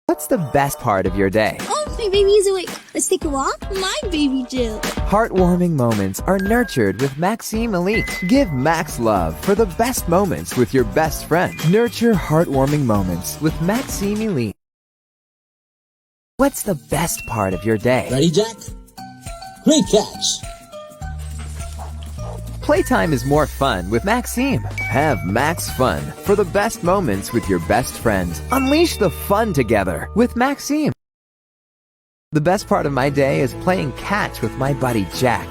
What's the best part of your day? Oh, my baby's awake. Let's take a walk. My baby Jill. Heartwarming moments are nurtured with Maxime Elite. Give Max love for the best moments with your best friend. Nurture heartwarming moments with Maxime Elite. What's the best part of your day? Ready, Jack? Great catch. Playtime is more fun with Maxime. Have Max Fun for the best moments with your best friends. Unleash the fun together with Maxime. The best part of my day is playing catch with my buddy Jack.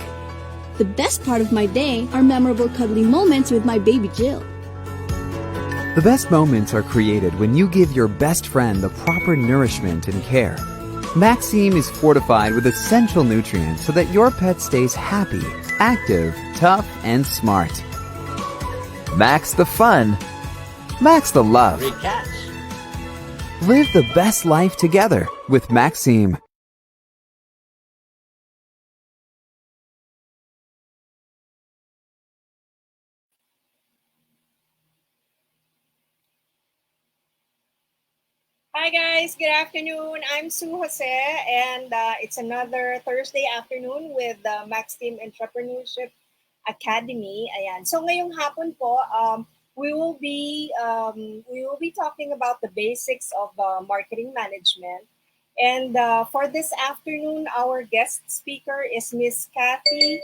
The best part of my day are memorable cuddly moments with my baby Jill. The best moments are created when you give your best friend the proper nourishment and care. Maxime is fortified with essential nutrients so that your pet stays happy, active, tough, and smart. Max the fun. Max the love. Great catch. Live the best life together with Maxime. Hi guys, good afternoon. I'm Sue Jose and it's another Thursday afternoon with the Max Team Entrepreneurship Academy. Ayan. So ngayong hapon po, we will be talking about the basics of marketing management. And for this afternoon, our guest speaker is Miss Kathy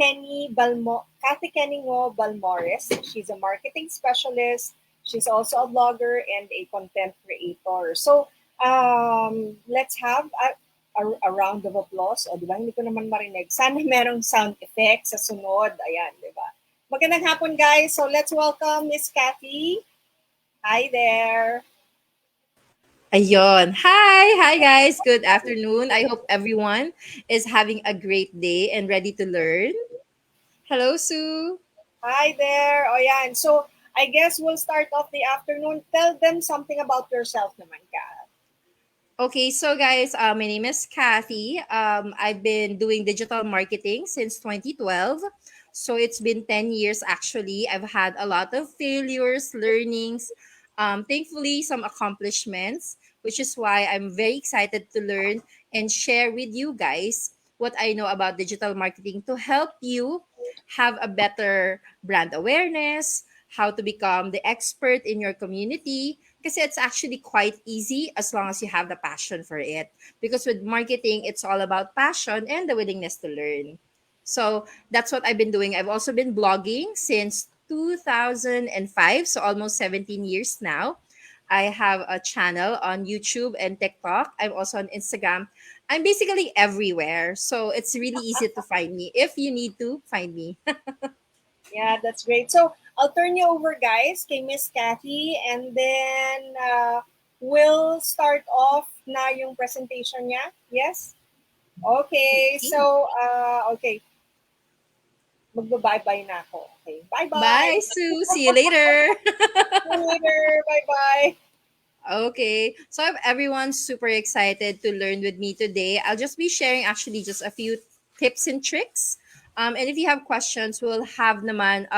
Kenny Ngo Balmores. She's a marketing specialist. She's also a blogger and a content creator. So, let's have a round of applause. O, di ba? Hindi ko naman marinig. Sana merong sound effect sa sunod. Ayan, di ba? Magandang hapon, guys. So, let's welcome Miss Kathy. Hi there. Ayun. Hi guys. Good afternoon. I hope everyone is having a great day and ready to learn. Hello, Sue. Hi there. O, yan. So, I guess we'll start off the afternoon. Tell them something about yourself naman, Kat. Okay, so guys, my name is Kathy. I've been doing digital marketing since 2012. So it's been 10 years actually. I've had a lot of failures, learnings, thankfully some accomplishments, which is why I'm very excited to learn and share with you guys what I know about digital marketing to help you have a better brand awareness, how to become the expert in your community, kasi it's actually quite easy as long as you have the passion for it. Because with marketing, it's all about passion and the willingness to learn. So that's what I've been doing. I've also been blogging since 2005, so almost 17 years now. I have a channel on YouTube and TikTok. I'm also on Instagram. I'm basically everywhere. So it's really easy to find me if you need to find me. Yeah, that's great. So, I'll turn you over, guys, kay Miss Kathy, and then we'll start off na yung presentation niya. Yes? Okay. So, okay. Magba-bye-bye na ako. Okay. Bye-bye. Bye, Sue. See you later. See you later. Bye-bye. Okay. So if everyone's super excited to learn with me today, I'll just be sharing actually just a few tips and tricks. And if you have questions, we'll have naman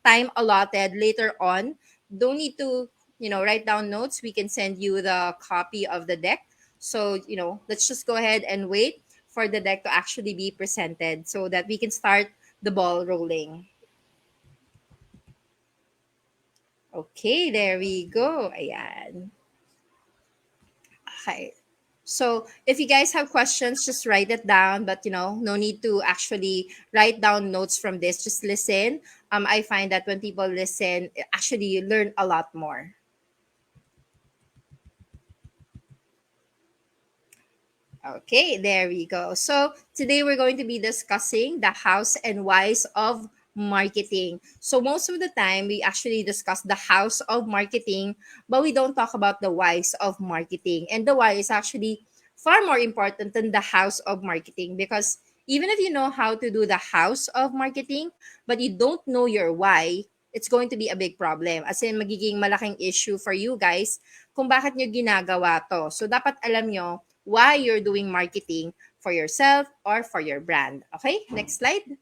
time allotted later on. Don't need to, write down notes. We can send you the copy of the deck. So, let's just go ahead and wait for the deck to actually be presented so that we can start the ball rolling. Okay, there we go. Ayan. Okay. So if you guys have questions, just write it down. But no need to actually write down notes from this. Just listen. I find that when people listen, actually you learn a lot more. Okay, there we go. So today we're going to be discussing the hows and whys of marketing. So most of the time we actually discuss the hows of marketing, but we don't talk about the whys of marketing. And the why is actually far more important than the hows of marketing, because even if you know how to do the hows of marketing, but you don't know your why, it's going to be a big problem. As in, magiging malaking issue for you guys kung bakit nyo ginagawa to. So dapat alam nyo why you're doing marketing for yourself or for your brand. Okay, next slide.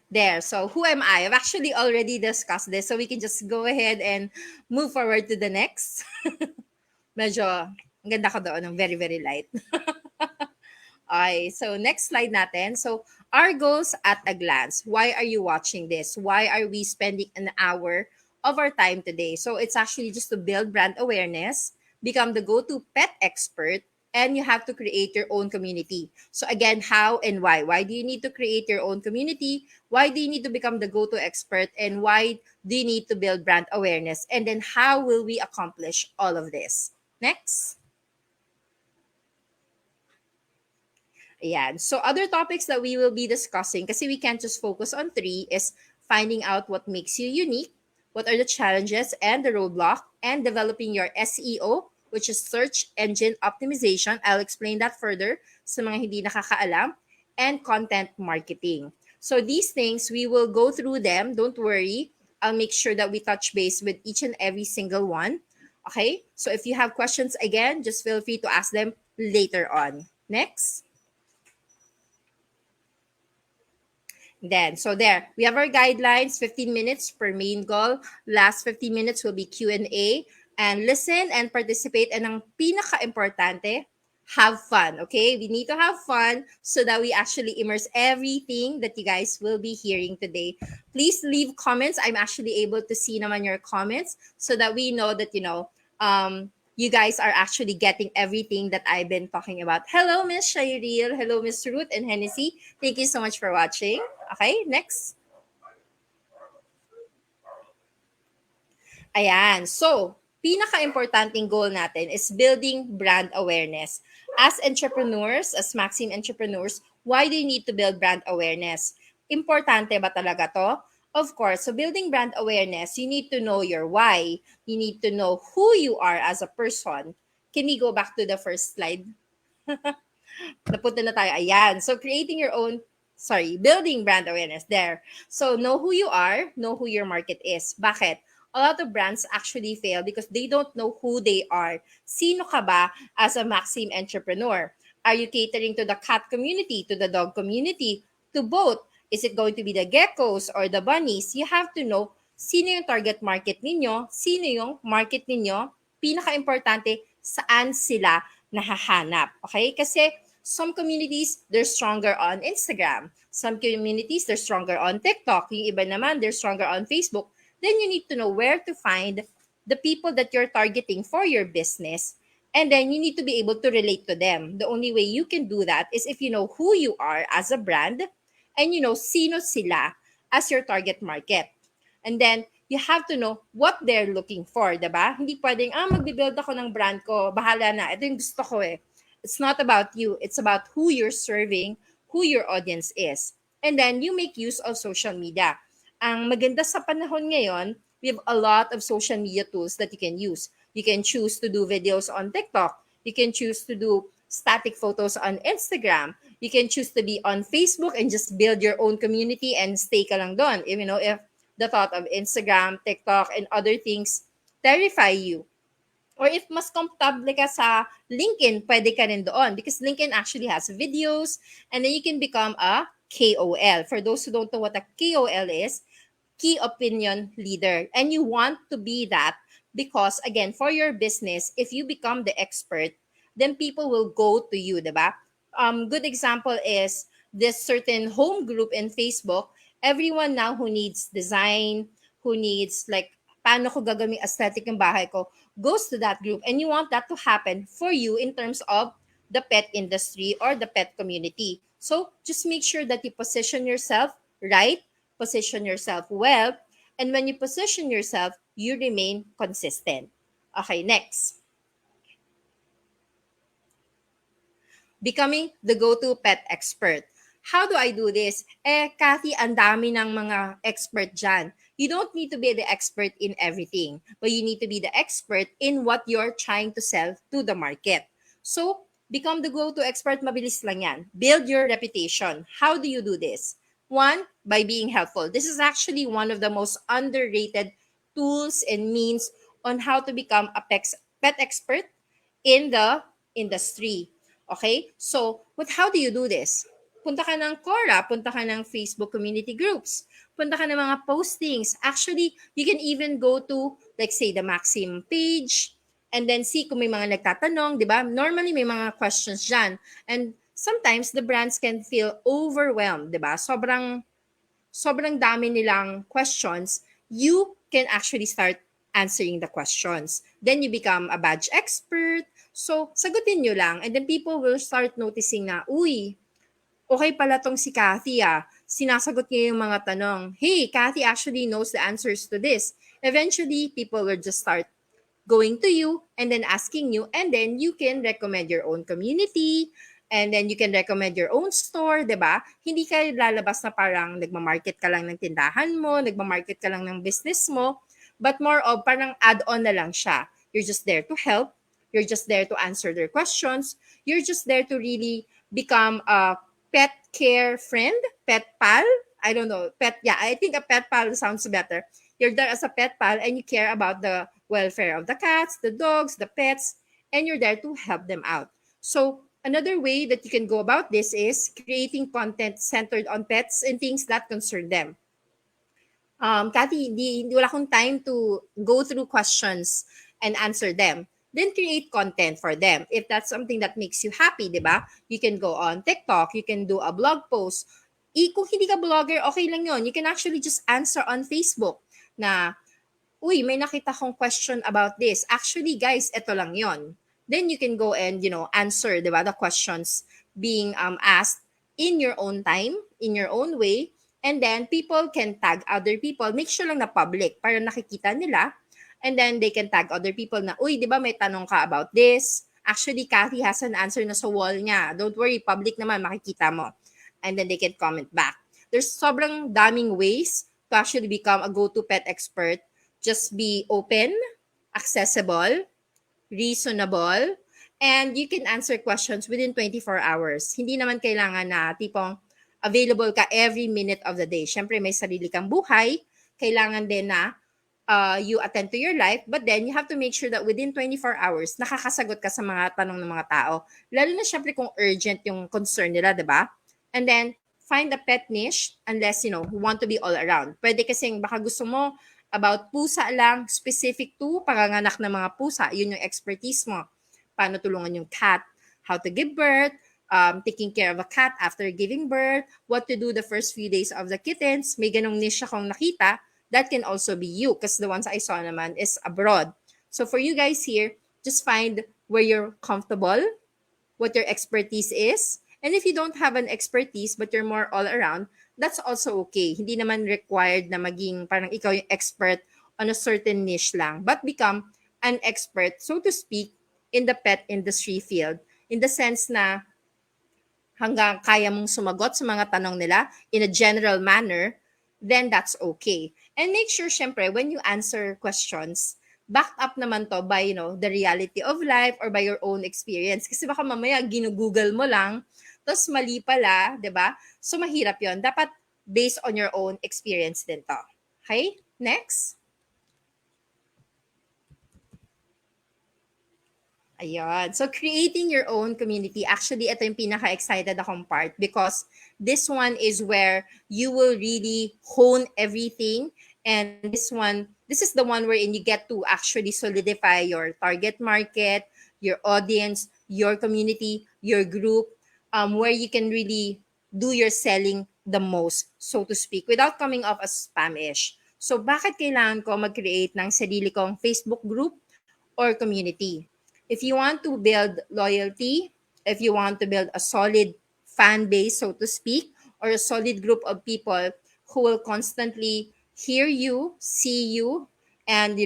There. So who am I? I've actually already discussed this. So we can just go ahead and move forward to the next. Medyo, ang ganda ko doon, ng very, very light. Okay, so next slide natin. So, our goals at a glance. Why are you watching this? Why are we spending an hour of our time today? So, it's actually just to build brand awareness, become the go-to pet expert, and you have to create your own community. So, again, how and why? Why do you need to create your own community? Why do you need to become the go-to expert? And why do you need to build brand awareness? And then, how will we accomplish all of this? Next. Ayan. So other topics that we will be discussing, kasi we can't just focus on three, is finding out what makes you unique, what are the challenges and the roadblock, and developing your SEO, which is search engine optimization. I'll explain that further sa mga hindi nakakaalam, and content marketing. So these things, we will go through them. Don't worry. I'll make sure that we touch base with each and every single one. Okay? So if you have questions again, just feel free to ask them later on. Next. Then, so there, we have our guidelines, 15 minutes per main goal. Last 15 minutes will be Q&A. And listen and participate. And ang pinaka-importante, have fun, okay? We need to have fun so that we actually immerse everything that you guys will be hearing today. Please leave comments. I'm actually able to see naman your comments so that we know that, you guys are actually getting everything that I've been talking about. Hello, Miss Shairil. Hello, Miss Ruth and Hennessy. Thank you so much for watching. Okay, next. Ayan. So, pinaka-importanting goal natin is building brand awareness. As entrepreneurs, as Maxim entrepreneurs, why do you need to build brand awareness? Importante ba talaga to? Of course, so building brand awareness, you need to know your why. You need to know who you are as a person. Can we go back to the first slide? Napunta na tayo. Ayan. So, building brand awareness. There. So, know who you are, know who your market is. Bakit? A lot of brands actually fail because they don't know who they are. Sino ka ba as a Maxim entrepreneur? Are you catering to the cat community, to the dog community, to both? Is it going to be the geckos or the bunnies? You have to know sino yung target market ninyo, sino yung market ninyo, pinaka-importante, saan sila nahahanap. Okay? Kasi some communities, they're stronger on Instagram. Some communities, they're stronger on TikTok. Yung iba naman, they're stronger on Facebook. Then you need to know where to find the people that you're targeting for your business. And then you need to be able to relate to them. The only way you can do that is if you know who you are as a brand and you know sino sila as your target market. And then you have to know what they're looking for, diba? Hindi pwedeng, magbibuild ako ng brand ko, bahala na, ito yung gusto ko eh. It's not about you. It's about who you're serving, who your audience is. And then you make use of social media. Ang maganda sa panahon ngayon, we have a lot of social media tools that you can use. You can choose to do videos on TikTok. You can choose to do static photos on Instagram. You can choose to be on Facebook and just build your own community and stay ka lang doon. If the thought of Instagram, TikTok, and other things terrify you. Or if mas comfortable ka sa LinkedIn, pwede ka rin doon because LinkedIn actually has videos and then you can become a KOL. For those who don't know what a KOL is, key opinion leader. And you want to be that because, again, for your business, if you become the expert, then people will go to you, diba? Good example is this certain home group in Facebook. Everyone now who needs design, who needs like, paano ko gagawin aesthetic ng bahay ko, goes to that group. And you want that to happen for you in terms of the pet industry or the pet community. So just make sure that you position yourself right, position yourself well, and when you position yourself, you remain consistent. Okay, next. Becoming the go-to pet expert. How do I do this? Kathy, ang dami ng mga expert dyan. You don't need to be the expert in everything, but you need to be the expert in what you're trying to sell to the market. So, become the go-to expert, mabilis lang yan. Build your reputation. How do you do this? One, by being helpful. This is actually one of the most underrated tools and means on how to become a pet expert in the industry. Okay? So, how do you do this? punta ka ng Quora, punta ka ng Facebook community groups, punta ka ng mga postings. Actually, you can even go to, like say, the Maxim page, and then see kung may mga nagtatanong, di ba? Normally, may mga questions dyan. And sometimes, the brands can feel overwhelmed, di ba? Sobrang dami nilang questions. You can actually start answering the questions. Then you become a badge expert. So, sagutin nyo lang. And then people will start noticing na, uy, okay pala tong si Kathy Sinasagot niya yung mga tanong. Hey, Kathy actually knows the answers to this. Eventually, people will just start going to you and then asking you, and then you can recommend your own community, and then you can recommend your own store, 'di ba? Hindi ka lalabas na parang nagma-market ka lang ng tindahan mo, nagma-market ka lang ng business mo, but more of parang add-on na lang siya. You're just there to help, you're just there to answer their questions, you're just there to really become a pet care friend, pet pal. I don't know, I think a pet pal sounds better. You're there as a pet pal and you care about the welfare of the cats, the dogs, the pets, and you're there to help them out. So, another way that you can go about this is creating content centered on pets and things that concern them. Kathy, hindi wala akong time to go through questions and answer them. Then create content for them. If that's something that makes you happy, di ba? You can go on TikTok, you can do a blog post. Kung hindi ka blogger, okay lang yon. You can actually just answer on Facebook na, uy, may nakita kong question about this. Actually, guys, ito lang yon. Then you can go and, answer, di ba, the questions being asked in your own time, in your own way. And then people can tag other people. Make sure lang na public para nakikita nila. And then they can tag other people na, uy, di ba may tanong ka about this? Actually, Kathy has an answer na sa wall niya. Don't worry, public naman, makikita mo. And then they can comment back. There's sobrang daming ways to actually become a go-to pet expert. Just be open, accessible, reasonable, and you can answer questions within 24 hours. Hindi naman kailangan na tipong available ka every minute of the day. Siyempre, may sarili kang buhay. Kailangan din na you attend to your life, but then you have to make sure that within 24 hours, nakakasagot ka sa mga tanong ng mga tao. Lalo na siyempre kung urgent yung concern nila, di ba? And then, find a pet niche unless, you want to be all around. Pwede kasing baka gusto mo about pusa lang, specific to panganganak ng mga pusa. Yun yung expertise mo. Paano tulungan yung cat, how to give birth, taking care of a cat after giving birth, what to do the first few days of the kittens. May ganong niche akong nakita. That can also be you because the ones I saw naman is abroad. So for you guys here, just find where you're comfortable, what your expertise is. And if you don't have an expertise but you're more all around, that's also okay. Hindi naman required na maging parang ikaw yung expert on a certain niche lang, but become an expert, so to speak, in the pet industry field. In the sense na hanggang kaya mong sumagot sa mga tanong nila in a general manner, then that's okay. And make sure, syempre, when you answer questions, backed up naman to by, the reality of life or by your own experience. Kasi baka mamaya ginugoogle mo lang, tapos mali pala, di ba? So, mahirap yon. Dapat based on your own experience din to. Okay? Next. Ayan. So, creating your own community. Actually, ito yung pinaka-excited akong part because this one is where you will really hone everything. And this is the one wherein you get to actually solidify your target market, your audience, your community, your group, where you can really do your selling the most, so to speak, without coming off as spam-ish. So, bakit kailangan ko mag-create ng sarili kong Facebook group or community? If you want to build loyalty, if you want to build a solid fan base, so to speak, or a solid group of people who will constantly hear you, see you, and,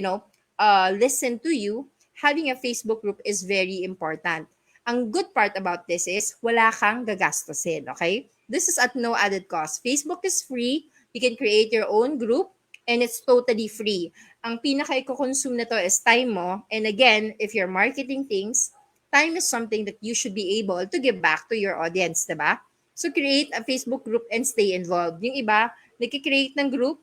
listen to you, having a Facebook group is very important. Ang good part about this is wala kang gagastusin, okay? This is at no added cost. Facebook is free. You can create your own group and it's totally free. Ang pinaka-i-consume na to is time mo. And again, if you're marketing things, time is something that you should be able to give back to your audience, diba? So create a Facebook group and stay involved. Yung iba, nagki-create ng group,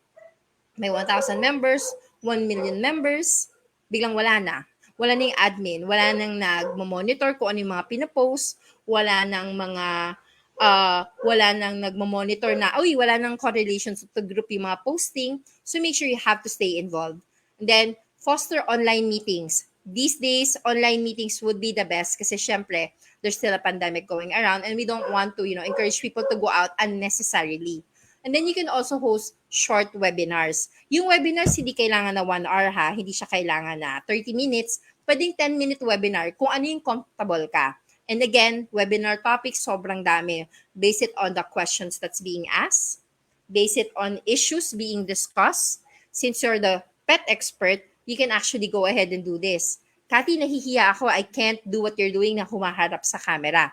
may 1,000 members, 1 million members, biglang wala na. Wala na yung admin, wala nang nag-monitor kung ano yung mga pinapost, wala nang mga wala nang nagmo-monitor na, uy, wala nang correlations to group yung mga posting. So make sure you have to stay involved. And then, foster online meetings. These days, online meetings would be the best kasi syempre, there's still a pandemic going around and we don't want to, encourage people to go out unnecessarily. And then you can also host short webinars. Yung webinars, hindi kailangan na 1 hour ha, hindi siya kailangan na 30 minutes, pwedeng 10-minute webinar kung ano yung comfortable ka. And again, webinar topics, sobrang dami. Base it on the questions that's being asked. Base it on issues being discussed. Since you're the pet expert, you can actually go ahead and do this. Kathy, nahihiya ako. I can't do what you're doing na humaharap sa camera.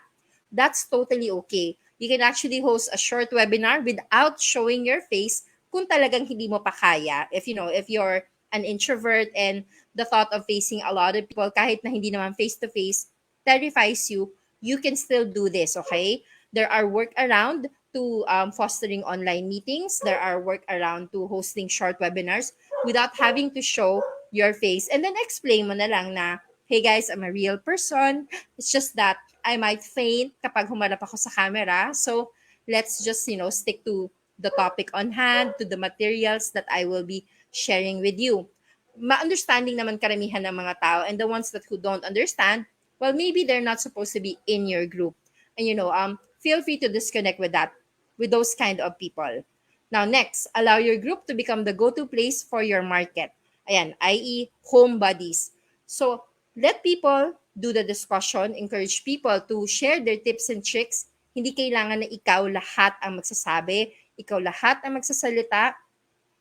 That's totally okay. You can actually host a short webinar without showing your face kung talagang hindi mo pa kaya. If you're an introvert and the thought of facing a lot of people kahit na hindi naman face-to-face terrifies you, you can still do this, okay? There are workaround to fostering online meetings. There are workaround to hosting short webinars without having to show your face. And then explain mo na lang na, hey guys, I'm a real person. It's just that I might faint kapag humarap ako sa camera. So let's just, stick to the topic on hand, to the materials that I will be sharing with you. Ma-understanding naman karamihan ng mga tao, and the ones who don't understand, well, maybe they're not supposed to be in your group. And feel free to disconnect with those kind of people. Now, next, allow your group to become the go-to place for your market. Ayan, i.e. home buddies. So, let people do the discussion, encourage people to share their tips and tricks. Hindi kailangan na ikaw lahat ang magsasabi, ikaw lahat ang magsasalita.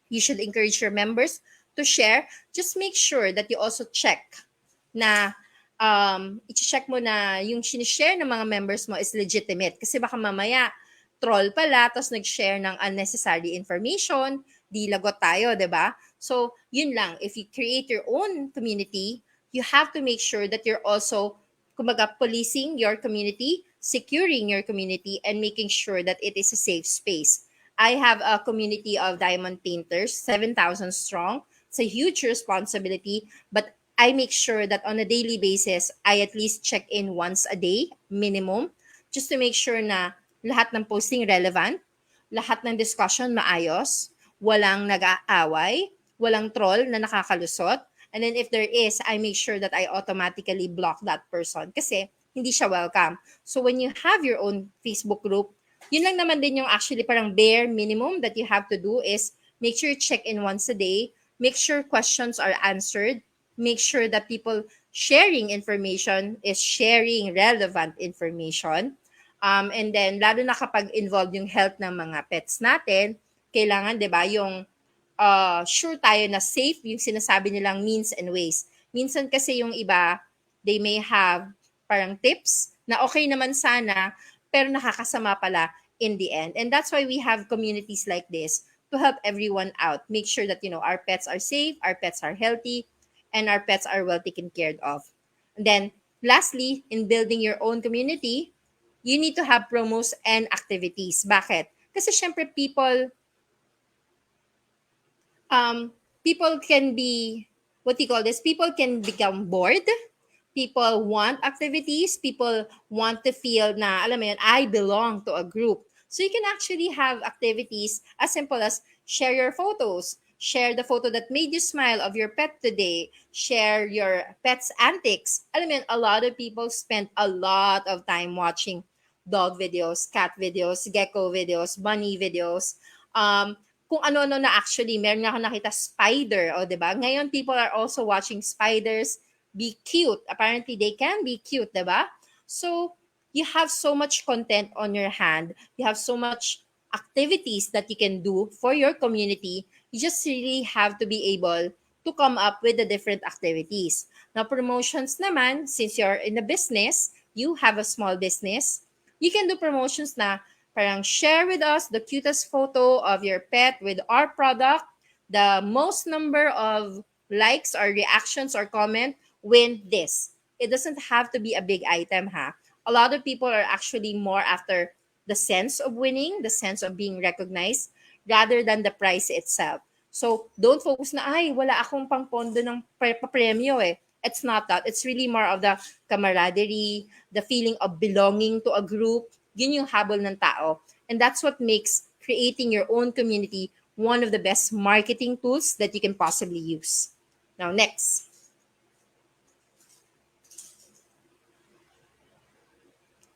You should encourage your members to share. Just make sure that you also check na i-check mo na yung sinishare ng mga members mo is legitimate. Kasi baka mamaya, troll pala, tapos nag-share ng unnecessary information, di lagot tayo, di ba? So, yun lang. If you create your own community, you have to make sure that you're also, kumbaga, policing your community, securing your community, and making sure that it is a safe space. I have a community of diamond painters, 7,000 strong. It's a huge responsibility, but I make sure that on a daily basis, I at least check in once a day, minimum, just to make sure na lahat ng posting relevant, lahat ng discussion maayos, walang nag-aaway, walang troll na nakakalusot, and then if there is, I make sure that I automatically block that person kasi hindi siya welcome. So when you have your own Facebook group, yun lang naman din yung actually parang bare minimum that you have to do is make sure you check in once a day, make sure questions are answered, make sure that people sharing information is sharing relevant information. And then, lalo na kapag involved yung health ng mga pets natin, kailangan, di ba, yung sure tayo na safe yung sinasabi nilang means and ways. Minsan kasi yung iba, they may have parang tips na okay naman sana, pero nakakasama pala in the end. And that's why we have communities like this to help everyone out. Make sure that, our pets are safe, our pets are healthy, and our pets are well taken care of. And then, lastly, in building your own community, you need to have promos and activities. Bakit? Kasi syempre people can be, people can become bored. People want activities. People want to feel na, alam mo yun, I belong to a group. So you can actually have activities as simple as share your photos. Share the photo that made you smile of your pet today. Share your pet's antics. Alam mo yun, a lot of people spend a lot of time watching dog videos, cat videos, gecko videos, bunny videos. Kung ano-ano na actually, meron nga ako nakita spider, o diba? Ngayon, people are also watching spiders be cute. Apparently, they can be cute, diba? So, you have so much content on your hand. You have so much activities that you can do for your community. You just really have to be able to come up with the different activities. Now, promotions naman, since you're in the business, you have a small business, you can do promotions na parang share with us the cutest photo of your pet with our product. The most number of likes or reactions or comment win this. It doesn't have to be a big item, ha? A lot of people are actually more after the sense of winning, the sense of being recognized, rather than the price itself. So, don't focus na, ay, wala akong pangpondo ng premyo eh. It's not that. It's really more of the camaraderie, the feeling of belonging to a group, Yun yung habol ng tao. And that's what makes creating your own community one of the best marketing tools that you can possibly use. Now, next.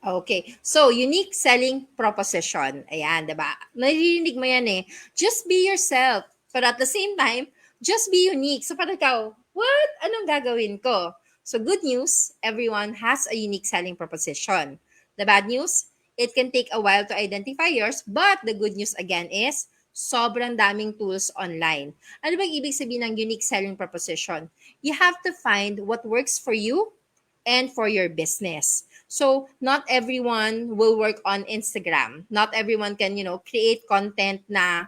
Okay. So, unique selling proposition. Ayan, diba? Naririnig mo yan eh. Just be yourself. But at the same time, just be unique. So, parang ikaw, what? Anong gagawin ko? So, good news, everyone has a unique selling proposition. The bad news, it can take a while to identify yours, but the good news again is, sobrang daming tools online. Ano bang ibig sabihin ng unique selling proposition? You have to find what works for you and for your business. So, not everyone will work on Instagram. Not everyone can, create content na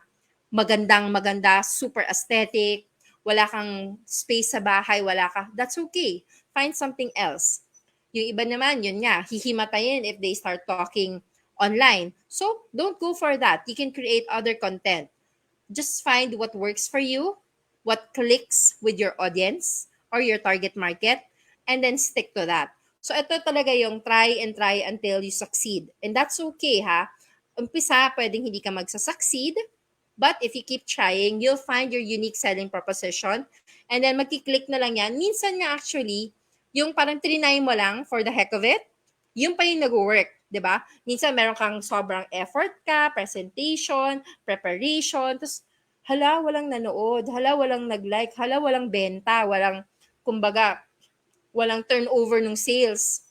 maganda, super aesthetic, wala kang space sa bahay, that's okay. Find something else. Yung iba naman, yun nga, hihimatayin if they start talking online. So, don't go for that. You can create other content. Just find what works for you, what clicks with your audience or your target market, and then stick to that. So ito talaga yung try and try until you succeed. And that's okay ha. Umpisa, pwedeng hindi ka magsasucceed, but if you keep trying, you'll find your unique selling proposition and then magkiklik na lang yan. Minsan nga actually, yung parang trinay mo lang for the heck of it, yung pa yung nag-work. 'Di ba? Minsan meron kang sobrang effort ka, presentation, preparation, tapos hala walang nanood, hala walang nag-like, hala walang benta, kumbaga walang turnover ng sales.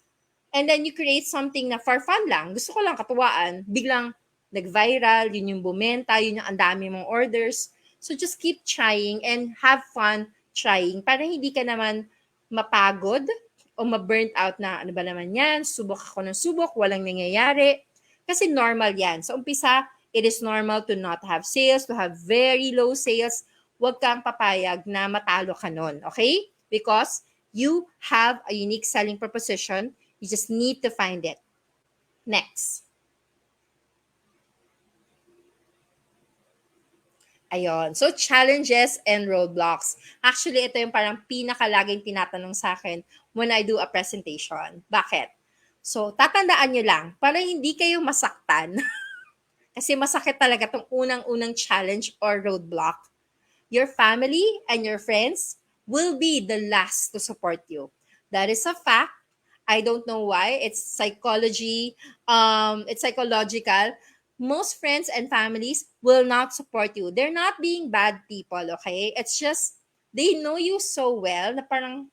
And then you create something na for fun lang. Gusto ko lang katuwaan, biglang nag-viral, yun yung bumenta, yun yung ang dami mong orders. So just keep trying and have fun trying para hindi ka naman mapagod o ma-burnt out na ano ba naman yan, subok ako ng subok, walang nangyayari. Kasi normal yan. Sa umpisa, it is normal to not have sales, to have very low sales. Huwag kang papayag na matalo ka nun, okay? Because you have a unique selling proposition. You just need to find it. Next. Ayon. So, challenges and roadblocks. Actually, ito yung parang pinakalaging tinatanong sa akin when I do a presentation. Bakit? So, tatandaan nyo lang, para hindi kayo masaktan, kasi masakit talaga itong unang-unang challenge or roadblock. Your family and your friends will be the last to support you. That is a fact. I don't know why. It's psychology. It's psychological. Most friends and families will not support you. They're not being bad people, okay? It's just, they know you so well na parang,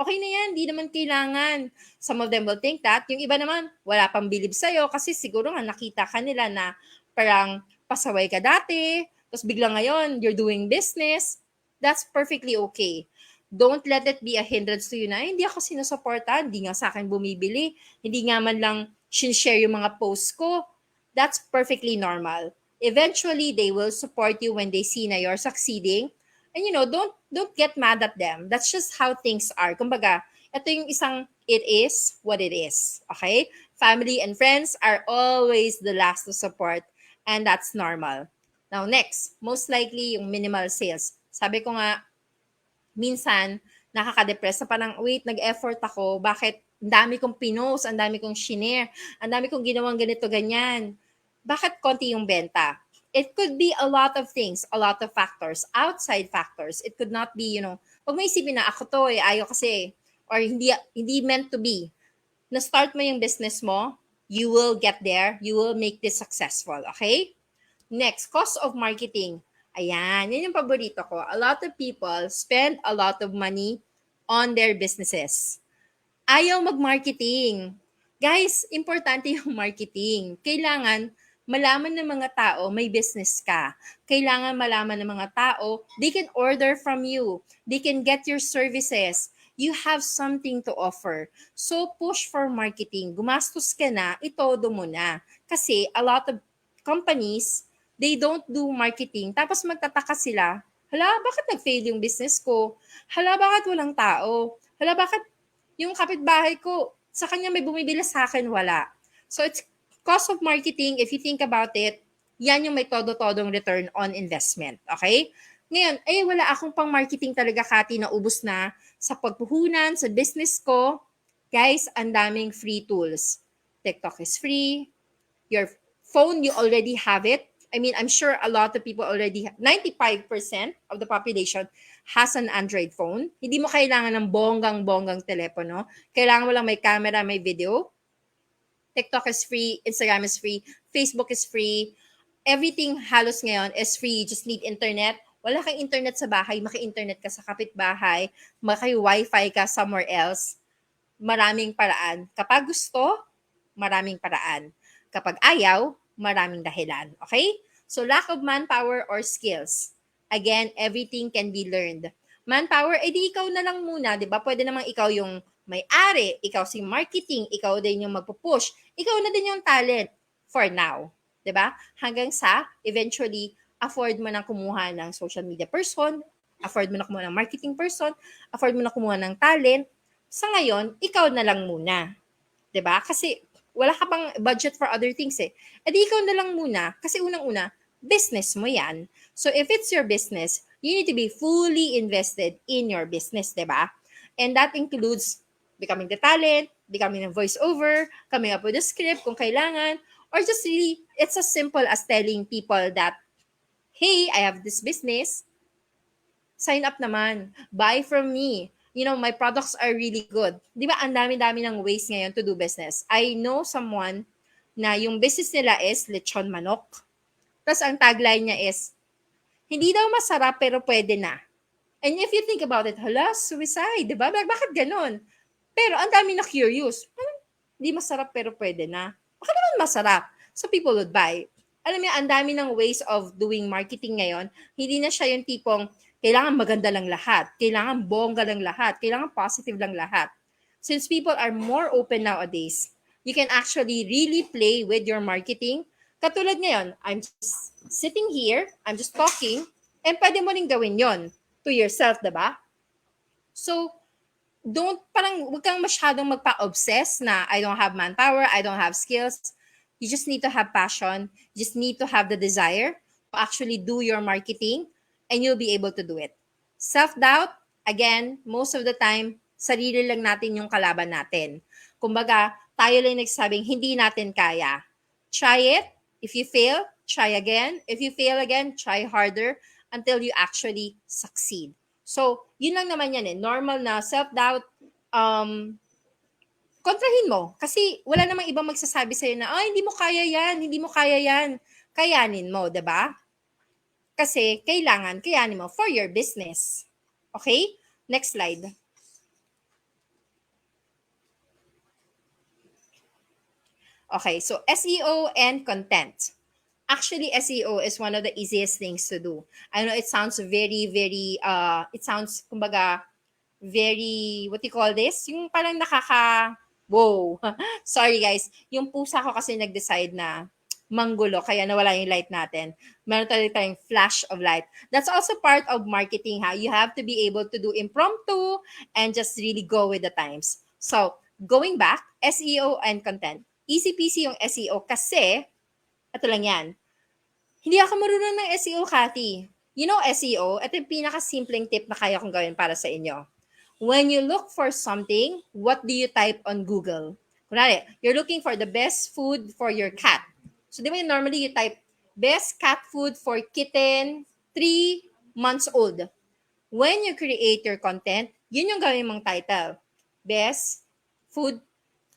okay na yan, di naman kailangan. Some of them will think that. Yung iba naman, wala pang bilib sa'yo kasi siguro nga nakita ka nila na parang pasaway ka dati, tapos biglang ngayon, you're doing business. That's perfectly okay. Don't let it be a hindrance to you na, hindi ako sinusuportahan, hindi nga sa akin bumibili, hindi nga man lang share yung mga posts ko. That's perfectly normal. Eventually, they will support you when they see na you're succeeding. And don't get mad at them. That's just how things are. Kumbaga, ito yung isang it is what it is. Okay? Family and friends are always the last to support. And that's normal. Now, next, most likely yung minimal sales. Sabi ko nga, minsan, nakaka-depress na parang, wait, nag-effort ako. Bakit? Ang dami kong pinost, ang dami kong shinare, ang dami kong ginawang ganito, ganyan. Bakit konti yung benta? It could be a lot of things, a lot of factors, outside factors. It could not be, wag mo isipin na ako to, ayaw kasi, or hindi meant to be. Na-start mo yung business mo, you will get there, you will make this successful, okay? Next, cost of marketing. Ayan, yan yung paborito ko. A lot of people spend a lot of money on their businesses. Ayaw mag-marketing. Guys, importante yung marketing. Kailangan malaman ng mga tao may business ka. Kailangan malaman ng mga tao they can order from you. They can get your services. You have something to offer. So push for marketing. Gumastos ka na, itodo mo na. Kasi a lot of companies, they don't do marketing. Tapos magtataka sila, hala, bakit nag-fail yung business ko? Hala, bakit walang tao? Hala, bakit yung kapitbahay ko, sa kanya may bumibili, sa akin wala. So it's cost of marketing, if you think about it, yan yung may todo-todong return on investment. Okay? Ngayon, wala akong pang marketing talaga, Kati, na ubos na sa pagpuhunan, sa business ko. Guys, ang daming free tools. TikTok is free. Your phone, you already have it. I mean, I'm sure a lot of people already, 95% of the population has an Android phone. Hindi mo kailangan ng bonggang-bonggang telepono. Kailangan mo lang may camera, may video. TikTok is free, Instagram is free, Facebook is free. Everything halos ngayon is free. You just need internet. Wala kang internet sa bahay, maki-internet ka sa kapitbahay, maki-wifi ka somewhere else. Maraming paraan. Kapag gusto, maraming paraan. Kapag ayaw, maraming dahilan. Okay? So, lack of manpower or skills. Again, everything can be learned. Manpower, edi ikaw na lang muna, di ba? Pwede namang ikaw yung may-ari, ikaw si marketing, ikaw din yung magpupush, ikaw na din yung talent for now. Di ba? Hanggang sa, eventually, afford mo na kumuha ng social media person, afford mo na kumuha ng marketing person, afford mo na kumuha ng talent. Sa ngayon, ikaw na lang muna. 'Di ba? Kasi wala ka pang budget for other things eh. E di ikaw na lang muna. Kasi unang-una, business mo yan. So if it's your business, you need to be fully invested in your business, 'di ba? And that includes becoming the talent, becoming a voiceover, coming up with a script kung kailangan, or just really, it's as simple as telling people that, hey, I have this business, sign up naman, buy from me. You know, my products are really good. Di ba, ang dami-dami ng ways ngayon to do business. I know someone na yung business nila is lechon manok. Tapos ang tagline niya is, hindi daw masarap pero pwede na. And if you think about it, hala, suicide, di ba? Bakit ganun? Pero ang dami na curious. Hindi masarap pero pwede na. Baka naman masarap. So people would buy. Alam mo, ang dami ng ways of doing marketing ngayon. Hindi na siya yung tipong, kailangan maganda lang lahat. Kailangan bongga lang lahat. Kailangan positive lang lahat. Since people are more open nowadays, you can actually really play with your marketing. Katulad ngayon, I'm just sitting here, I'm just talking, and pwede mo rin gawin yon to yourself, diba? So, wag kang masyadong magpa-obsess na I don't have manpower, I don't have skills. You just need to have passion. You just need to have the desire to actually do your marketing, and you'll be able to do it. Self-doubt, again, most of the time, sarili lang natin yung kalaban natin. Kumbaga, tayo lang nagsasabing, hindi natin kaya. Try it. If you fail, try again. If you fail again, try harder until you actually succeed. So, yun lang naman yan eh. Normal na self-doubt, kontrahin mo. Kasi wala namang ibang magsasabi sa'yo na, hindi mo kaya yan, hindi mo kaya yan. Kayanin mo, 'di ba? Kasi kailangan kayanin mo for your business. Okay? Next slide. Okay, so SEO and content. Actually, SEO is one of the easiest things to do. I know it sounds very, very, kumbaga, very, what do you call this? Yung parang wow. Sorry guys. Yung pusa ko kasi nag-decide na manggulo, kaya nawala yung light natin. Meron tayong flash of light. That's also part of marketing, ha? You have to be able to do impromptu and just really go with the times. So, going back, SEO and content. Easy peasy yung SEO kasi, ito lang yan. Hindi ako marunong ng SEO, Cathy. You know SEO? Ito yung pinaka-simpleng tip na kaya kong gawin para sa inyo. When you look for something, what do you type on Google? Kunwari, you're looking for the best food for your cat. So, di ba normally you type, best cat food for kitten 3 months old. When you create your content, yun yung gawin mong title. Best food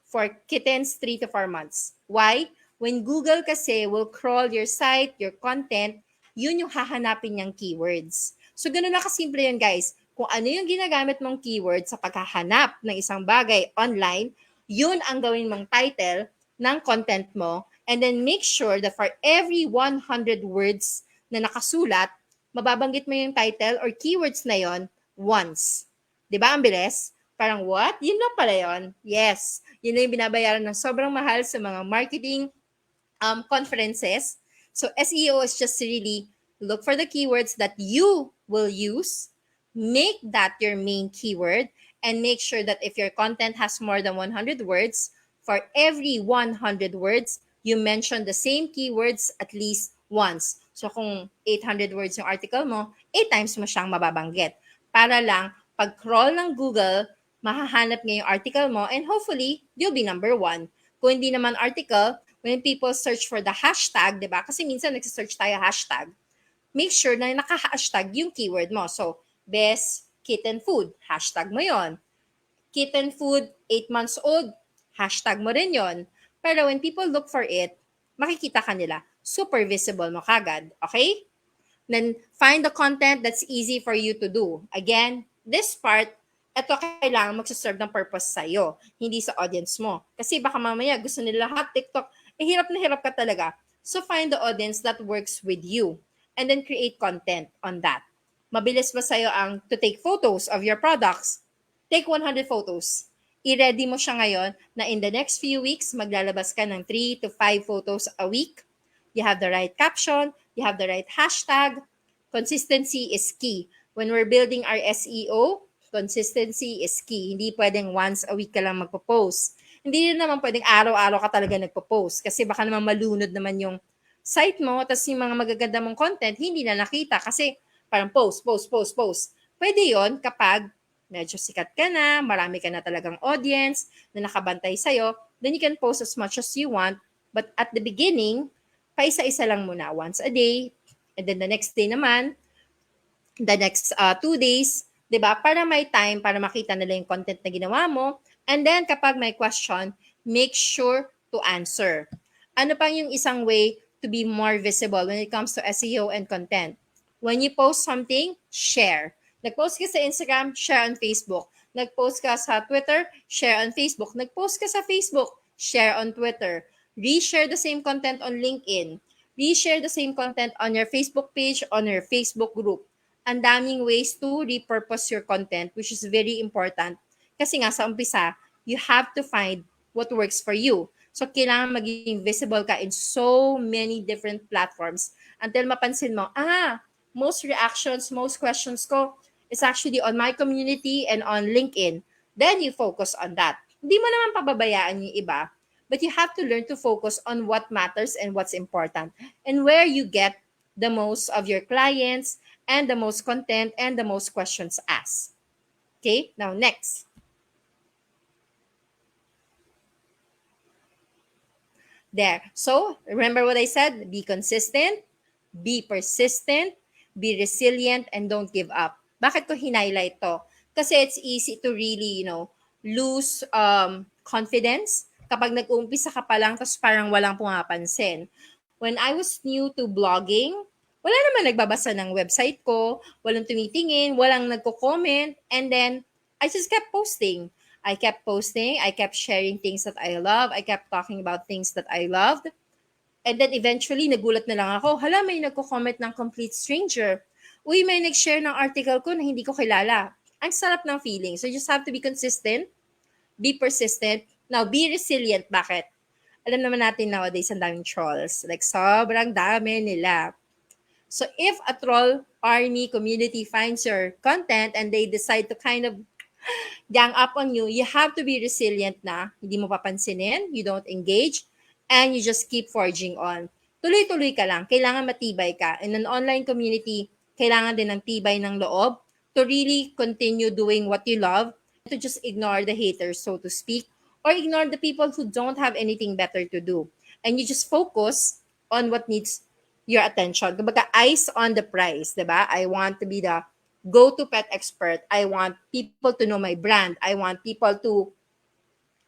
for kittens 3 to 4 months. Why? When Google kasi will crawl your site, your content, yun yung hahanapin niyang keywords. So, ganun lang kasimple yun, guys. Kung ano yung ginagamit mong keyword sa paghahanap ng isang bagay online, yun ang gawin mong title ng content mo. And then make sure that for every 100 words na nakasulat, mababanggit mo yung title or keywords na yon once. Diba ang bilis? Parang what? Yun lang pala yun. Yes. Yun lang yung binabayaran ng sobrang mahal sa mga marketing conferences. So SEO is just really look for the keywords that you will use, make that your main keyword, and make sure that if your content has more than 100 words, for every 100 words, you mention the same keywords at least once. So kung 800 words yung article mo, 8 times mo siyang mababanggit. Para lang, pag crawl ng Google, mahahanap nga yung article mo and hopefully, you'll be number 1. Kung hindi naman article, when people search for the hashtag, di ba? Kasi minsan nagsisearch tayo hashtag, make sure na naka-hashtag yung keyword mo. So, best kitten food, hashtag mo yon. Kitten food, 8 months old, hashtag mo rin yon. Pero when people look for it, makikita ka nila. Super visible mo kagad. Okay? Then, find the content that's easy for you to do. Again, this part, ito kailangan magsaserve ng purpose sa'yo, hindi sa audience mo. Kasi baka mamaya gusto nila lahat TikTok, hirap na hirap ka talaga. So, find the audience that works with you. And then, create content on that. Mabilis ba sa'yo ang to take photos of your products? Take 100 photos. I-ready mo siya ngayon na in the next few weeks, maglalabas ka ng 3 to 5 photos a week. You have the right caption, you have the right hashtag. Consistency is key. When we're building our SEO, consistency is key. Hindi pwedeng once a week ka lang magpo-post. Hindi rin naman pwedeng araw-araw ka talaga nagpo-post kasi baka naman malunod naman yung site mo, tapos yung mga magaganda mong content, hindi na nakita kasi parang post. Pwede yon kapag medyo sikat ka na, marami ka na talagang audience na nakabantay sa'yo, then you can post as much as you want. But at the beginning, paisa-isa lang muna, once a day, and then the next day naman, the next 2 days, 'di ba? Para may time para makita nila yung content na ginawa mo. And then kapag may question, make sure to answer. Ano pang yung isang way to be more visible when it comes to SEO and content? When you post something, share. Nag-post ka sa Instagram, share on Facebook. Nag-post ka sa Twitter, share on Facebook. Nag-post ka sa Facebook, share on Twitter. Reshare the same content on LinkedIn. Reshare the same content on your Facebook page, on your Facebook group. Ang daming ways to repurpose your content, which is very important. Kasi nga sa umpisa, you have to find what works for you. So, kailangan maging visible ka in so many different platforms until mapansin mo, most reactions, most questions ko is actually on my community and on LinkedIn. Then you focus on that. Hindi mo naman pababayaan yung iba, but you have to learn to focus on what matters and what's important and where you get the most of your clients and the most content and the most questions asked. Okay, now next. There. So, remember what I said? Be consistent, be persistent, be resilient, and don't give up. Bakit ko hinighlight to? Kasi it's easy to really, lose confidence kapag nag-uumpisa ka pa lang tapos parang walang pumapansin. When I was new to blogging, wala naman nagbabasa ng website ko, walang tumitingin, walang nagko-comment, and then I just kept posting. I kept posting, I kept sharing things that I love, I kept talking about things that I loved. And then eventually, nagulat na lang ako, hala, may nagko-comment ng complete stranger. Uy, may nag-share ng article ko na hindi ko kilala. Ang sarap ng feeling. So you just have to be consistent, be persistent. Now, be resilient. Bakit? Alam naman natin nowadays, ang daming trolls. Like, sobrang dami nila. So if a troll army community finds your content and they decide to kind of gang up on you, you have to be resilient na hindi mo papansinin, you don't engage, and you just keep forging on. Tuloy-tuloy ka lang. Kailangan matibay ka. In an online community, kailangan din ng tibay ng loob to really continue doing what you love, to just ignore the haters, so to speak, or ignore the people who don't have anything better to do. And you just focus on what needs your attention. Kumbaga, eyes on the prize, diba? I want to be the go-to pet expert. I want people to know my brand. I want people to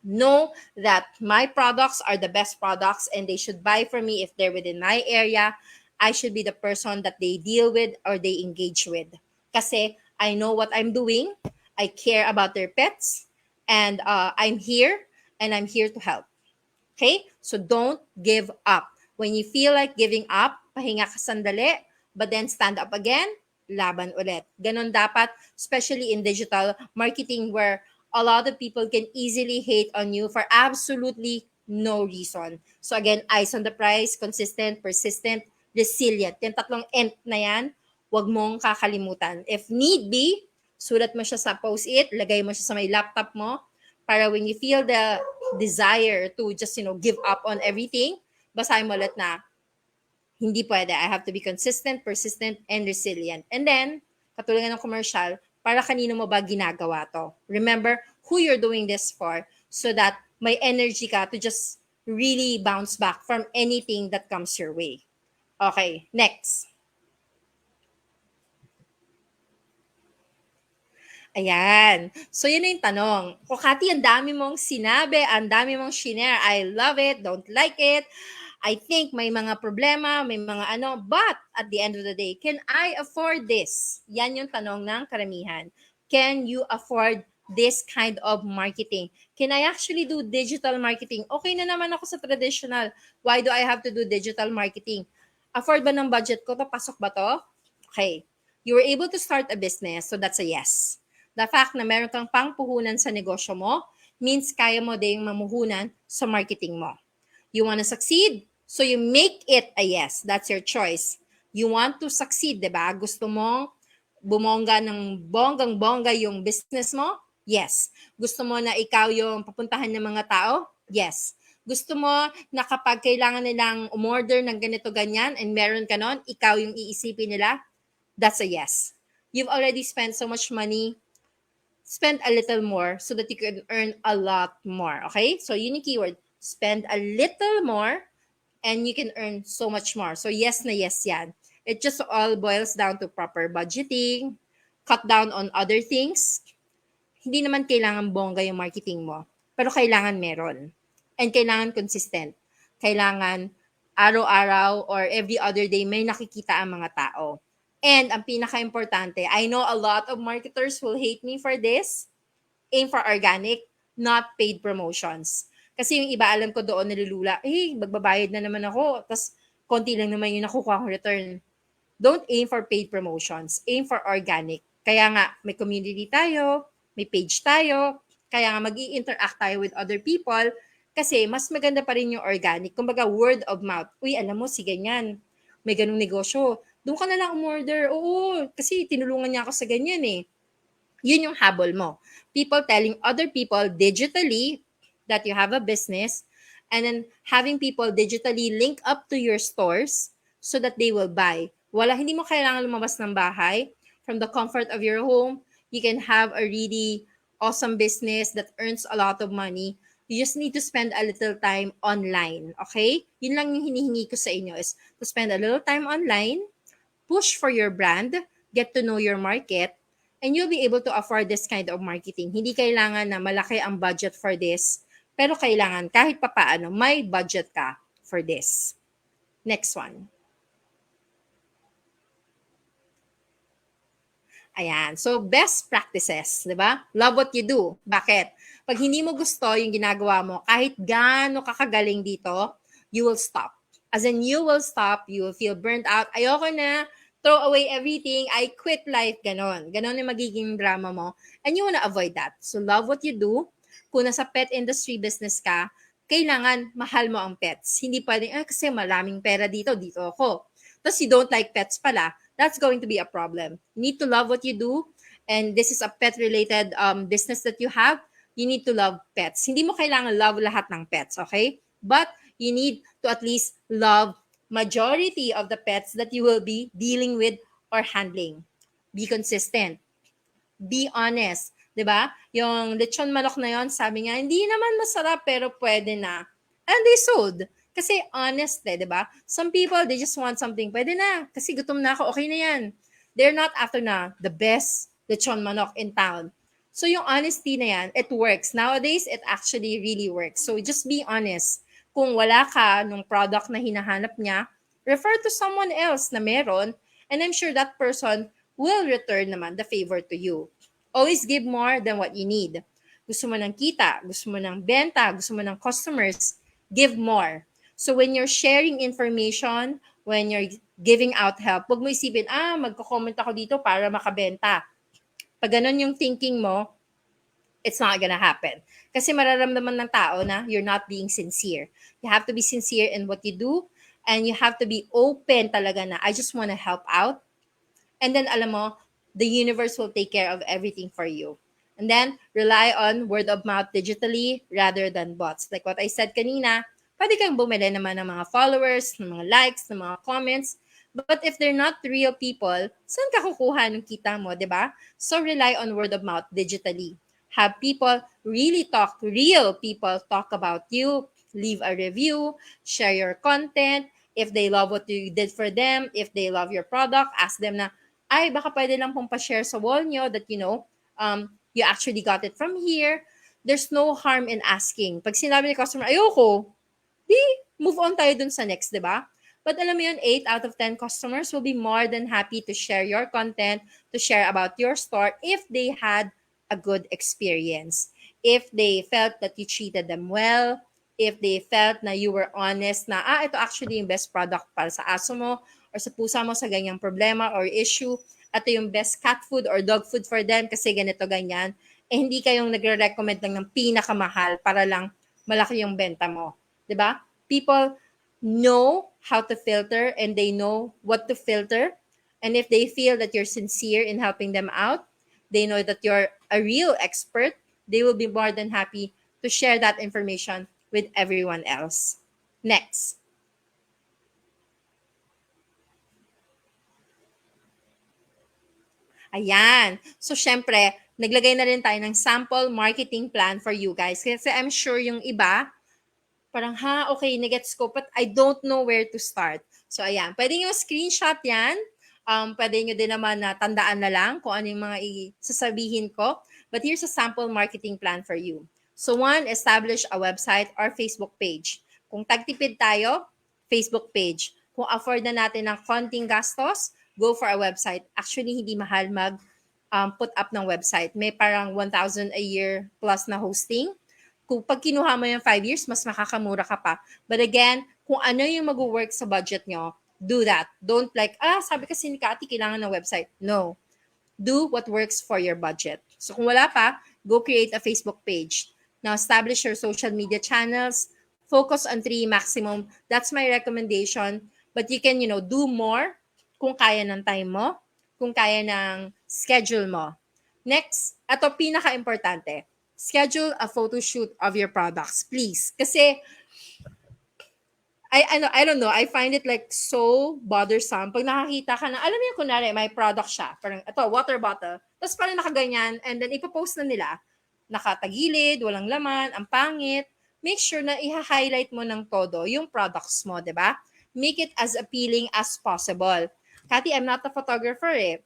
know that my products are the best products and they should buy from me if they're within my area. I should be the person that they deal with or they engage with. Kasi I know what I'm doing. I care about their pets. And I'm here and I'm here to help. Okay? So don't give up. When you feel like giving up, pahinga ka sandali, but then stand up again, laban ulit. Ganon dapat, especially in digital marketing where a lot of people can easily hate on you for absolutely no reason. So again, eyes on the prize, consistent, persistent, resilient. Yung tatlong N na yan, huwag mong kakalimutan. If need be, sulat mo siya sa post-it, lagay mo siya sa may laptop mo, para when you feel the desire to just, give up on everything, basahin mo ulit na, hindi pwede. I have to be consistent, persistent, and resilient. And then, katulad ng commercial, para kanino mo ba ginagawa to? Remember who you're doing this for so that may energy ka to just really bounce back from anything that comes your way. Okay, next. Ayan. So, yun na yung tanong. O, Kati, ang dami mong sinabi, ang dami mong shinare. I love it, don't like it. I think may mga problema, may mga ano, but at the end of the day, can I afford this? Yan yung tanong ng karamihan. Can you afford this kind of marketing? Can I actually do digital marketing? Okay na naman ako sa traditional. Why do I have to do digital marketing? Afford ba ng budget ko to? Pasok ba to? Okay. You were able to start a business, so that's a yes. The fact na meron kang pangpuhunan sa negosyo mo means kaya mo ding mamuhunan sa marketing mo. You want to succeed? So you make it a yes. That's your choice. You want to succeed, di ba? Gusto mong bumongga ng bonggang-bongga yung business mo? Yes. Gusto mo na ikaw yung papuntahan ng mga tao? Yes. Gusto mo na kapag kailangan nilang umorder ng ganito ganyan and meron ka nun, ikaw yung iisipin nila? That's a yes. You've already spent so much money, spend a little more so that you can earn a lot more. Okay? So, yun yung keyword. Spend a little more and you can earn so much more. So, yes na yes yan. It just all boils down to proper budgeting, cut down on other things. Hindi naman kailangan bongga yung marketing mo, pero kailangan meron. And kailangan consistent. Kailangan araw-araw or every other day may nakikita ang mga tao. And ang pinaka-importante, I know a lot of marketers will hate me for this. Aim for organic, not paid promotions. Kasi yung iba, alam ko doon nilulula, magbabayad na naman ako, tapos konti lang naman yung nakukuha kong return. Don't aim for paid promotions. Aim for organic. Kaya nga, may community tayo, may page tayo, kaya nga mag-i-interact tayo with other people, kasi mas maganda pa rin yung organic. Kumbaga, word of mouth. Uy, alam mo, si ganyan. May ganung negosyo. Doon ka na lang umorder. Oo, kasi tinulungan niya ako sa ganyan eh. Yun yung habol mo. People telling other people digitally that you have a business, and then having people digitally link up to your stores so that they will buy. Hindi mo kailangan lumabas ng bahay. From the comfort of your home, you can have a really awesome business that earns a lot of money. You just need to spend a little time online, okay? Yun lang yung hinihingi ko sa inyo is to spend a little time online, push for your brand, get to know your market, and you'll be able to afford this kind of marketing. Hindi kailangan na malaki ang budget for this, pero kailangan kahit papaano may budget ka for this. Next one. Ayan. So, best practices, di ba? Love what you do. Bakit? Pag hindi mo gusto yung ginagawa mo, kahit gaano kakagaling dito, you will stop. As in, you will stop, you will feel burnt out. Ayoko na, throw away everything, I quit life, ganon. Ganon yung magiging drama mo. And you wanna avoid that. So, love what you do. Kung nasa pet industry business ka, kailangan mahal mo ang pets. Hindi pwedeng, kasi maraming pera dito ako. Tapos you don't like pets pala, that's going to be a problem. You need to love what you do, and this is a pet-related business that you have. You need to love pets. Hindi mo kailangan love lahat ng pets, okay? But you need to at least love majority of the pets that you will be dealing with or handling. Be consistent. Be honest. 'Di ba? Yung lechon manok na yon, sabi niya, hindi naman masarap pero pwede na. And they sold. Kasi honest 'di ba? Some people, they just want something. Pwede na. Kasi gutom na ako. Okay na yan. They're not after na the best lechon manok in town. So yung honesty na yan, it works. Nowadays, it actually really works. So just be honest. Kung wala ka nung product na hinahanap niya, refer to someone else na meron, and I'm sure that person will return naman the favor to you. Always give more than what you need. Gusto mo ng kita, gusto mo ng benta, gusto mo ng customers, give more. So when you're sharing information, when you're giving out help, huwag mo isipin, magko-comment ako dito para makabenta. Pag ganun yung thinking mo, it's not gonna happen. Kasi mararamdaman ng tao na you're not being sincere. You have to be sincere in what you do, and you have to be open talaga na, I just wanna help out. And then, alam mo, the universe will take care of everything for you. And then, rely on word of mouth digitally rather than bots. Like what I said kanina, pwede kang bumili naman ng mga followers, ng mga likes, ng mga comments. But if they're not real people, saan ka kukuha ng kita mo, di ba? So, rely on word of mouth digitally. Have people really talk, real people talk about you. leave a review, share your content. If they love what you did for them, if they love your product, ask them na, ay, baka pwede lang pong pa-share sa wall nyo that, you actually got it from here. There's no harm in asking. Pag sinabi ni customer, ayoko, di move on tayo dun sa next, di ba? But alam mo yun, 8 out of 10 customers will be more than happy to share your content, to share about your store if they had a good experience. If they felt that you treated them well, if they felt na you were honest na, ito actually yung best product para sa aso mo or sa pusa mo sa ganyang problema or issue. Ito yung best cat food or dog food for them kasi ganito, ganyan. Hindi kayong nagre-recommend lang ng pinakamahal para lang malaki yung benta mo. 'Di ba? People know how to filter and they know what to filter. And if they feel that you're sincere in helping them out, they know that you're a real expert, they will be more than happy to share that information with everyone else. Next. Ayan. So, syempre, naglagay na rin tayo ng sample marketing plan for you guys. Kasi I'm sure yung iba, parang, okay, nagets ko, but I don't know where to start. So, ayan. Pwede nyo screenshot yan. Pwede nyo din naman na tandaan na lang kung ano yung mga sasabihin ko. But here's a sample marketing plan for you. So, 1, establish a website or Facebook page. Kung tagtipid tayo, Facebook page. Kung afford na natin ng konting gastos, go for a website. Actually, hindi mahal put up ng website. May parang 1,000 a year plus na hosting. Kung pag kinuha mo yung 5 years, mas makakamura ka pa. But again, kung ano yung mag-work sa budget nyo, do that. Don't like, sabi kasi ni Cathy, kailangan ng website. No. Do what works for your budget. So kung wala pa, go create a Facebook page. Now, establish your social media channels. Focus on 3 maximum. That's my recommendation. But you can, do more kung kaya ng time mo, kung kaya ng schedule mo. Next, ito pinaka-importante. Schedule a photo shoot of your products, please. Kasi, I don't know, I find it like so bothersome. Pag nakakita ka na, alam mo yung kunwari, may product siya. Parang, ito, water bottle. Tapos parang nakaganyan, and then ipopost na nila. Nakatagilid, walang laman, ang pangit. Make sure na i-highlight mo ng todo yung products mo, di ba? Make it as appealing as possible. Cathy, I'm not a photographer eh.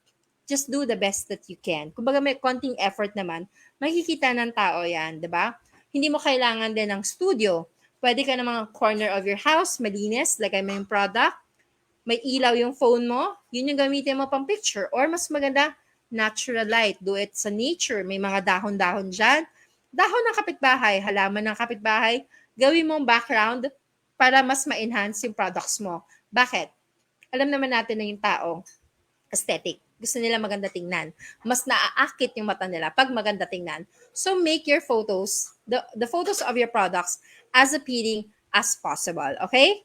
Just do the best that you can. Kumbaga may konting effort naman, makikita ng tao yan, di ba? Hindi mo kailangan din ng studio. Pwede ka na mga corner of your house, malinis, lagay mo yung product, may ilaw yung phone mo, yun yung gamitin mo pang picture. Or mas maganda, natural light. Do it sa nature. May mga dahon-dahon dyan. Dahon ng kapitbahay, halaman ng kapitbahay, gawin mong background para mas ma-enhance yung products mo. Bakit? Alam naman natin na yung tao, aesthetic. Gusto nila maganda tingnan. Mas naaakit yung mata nila pag maganda tingnan. So make your photos, the photos of your products as appealing as possible. Okay?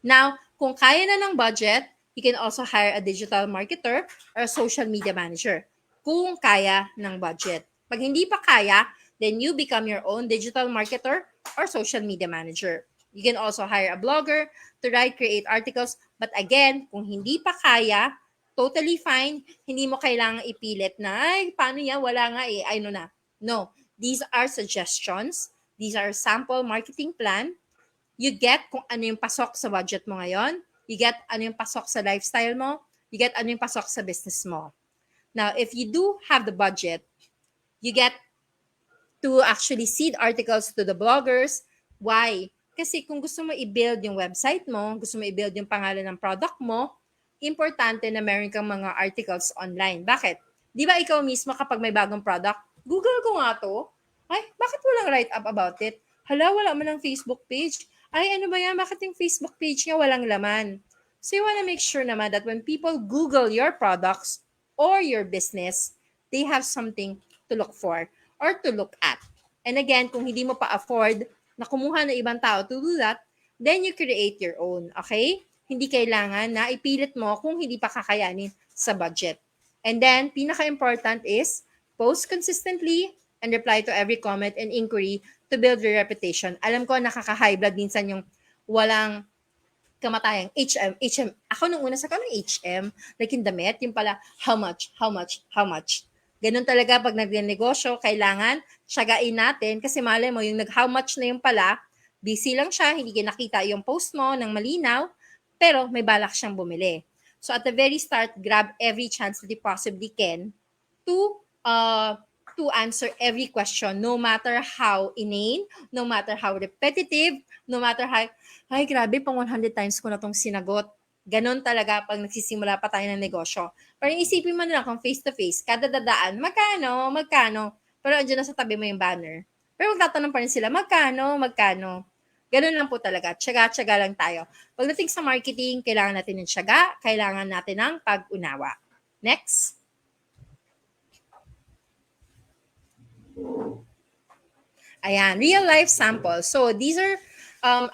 Now, kung kaya na ng budget, you can also hire a digital marketer or a social media manager. Kung kaya ng budget. Pag hindi pa kaya, then you become your own digital marketer or social media manager. You can also hire a blogger to write, create articles. But again, kung hindi pa kaya, totally fine. Hindi mo kailangang ipilit na, ay, paano yan? Wala nga eh. I know na. No. These are suggestions. These are sample marketing plan. You get kung ano yung pasok sa budget mo ngayon. You get ano yung pasok sa lifestyle mo. You get ano yung pasok sa business mo. Now, if you do have the budget, you get to actually seed articles to the bloggers. Why? Kasi kung gusto mo i-build yung website mo, gusto mo i-build yung pangalan ng product mo, importante na meron kang mga articles online. Bakit? Di ba ikaw mismo kapag may bagong product, Google ko nga to. Ay, bakit walang write-up about it? Hala, wala man ng Facebook page. Ay, ano ba yan? Bakit yung Facebook page niya walang laman? So you wanna make sure naman that when people Google your products or your business, they have something to look for or to look at. And again, kung hindi mo pa afford na kumuha ng ibang tao to do that, then you create your own, okay? Hindi kailangan na ipilit mo kung hindi pa kakayanin sa budget. And then, pinaka-important is post consistently and reply to every comment and inquiry to build your reputation. Alam ko, nakaka-high blood minsan yung walang kamatayang HM. Ako nung una sa ng HM, like yung damit, yung pala, how much? Ganun talaga pag nagnegosyo, kailangan syagain natin kasi malay mo yung nag-how much na yung pala, Busy lang siya, hindi niya nakita yung post mo ng malinaw, pero may balak siyang bumili. So at the very start, grab every chance that you possibly can to answer every question, no matter how inane, no matter how repetitive, no matter how, ay grabe, pang 100 times ko na tong sinagot. Ganon talaga pag nagsisimula pa tayo ng negosyo. Pero isipin mo na lang kung face-to-face, kada dadaan, magkano, pero andyan na sa tabi mo yung banner. Pero magtatanong pa rin sila, magkano. Ganun lang po talaga. Tiyaga-tiyaga lang tayo. Pagdating sa marketing, kailangan natin ng tiyaga, kailangan natin ng pag-unawa. Next. Ayan, real life sample. So these are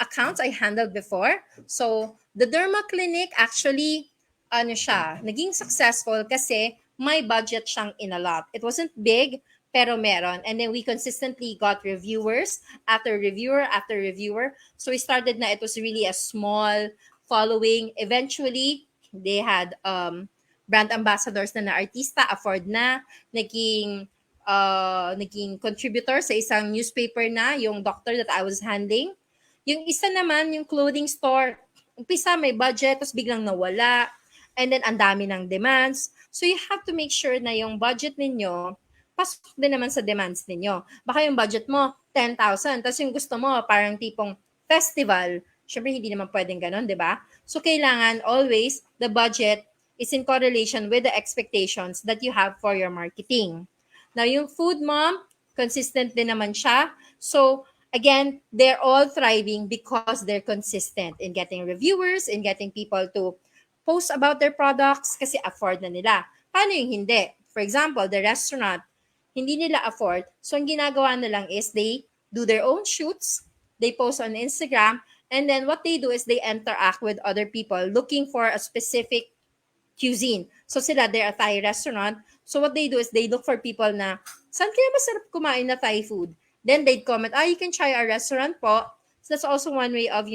accounts I handled before. So the Derma Clinic actually, naging successful kasi may budget siyang in a lot. It wasn't big, pero meron. And then we consistently got reviewers after reviewer after reviewer. So we started na it was really a small following. Eventually, they had brand ambassadors na artista, afford na, naging contributor sa isang newspaper na, yung doctor that I was handling. Yung isa naman, yung clothing store, umpisa may budget, tapos biglang nawala. And then, ang dami ng demands. So, you have to make sure na yung budget ninyo, pasok din naman sa demands ninyo. Baka yung budget mo, 10,000. Tapos yung gusto mo, parang tipong festival. Siyempre, hindi naman pwedeng ganon, di ba? So, kailangan always, the budget is in correlation with the expectations that you have for your marketing. Now, yung food mom, consistent din naman siya. So, again, they're all thriving because they're consistent in getting reviewers, in getting people to post about their products kasi afford na nila. Paano yung hindi? For example, the restaurant, hindi nila afford. So, ang ginagawa na lang is they do their own shoots, they post on Instagram, and then what they do is they interact with other people looking for a specific cuisine. So, they're a Thai restaurant. So, what they do is they look for people na, saan kaya masarap kumain na Thai food? Then, they'd comment, you can try our restaurant po. So, that's also one way of,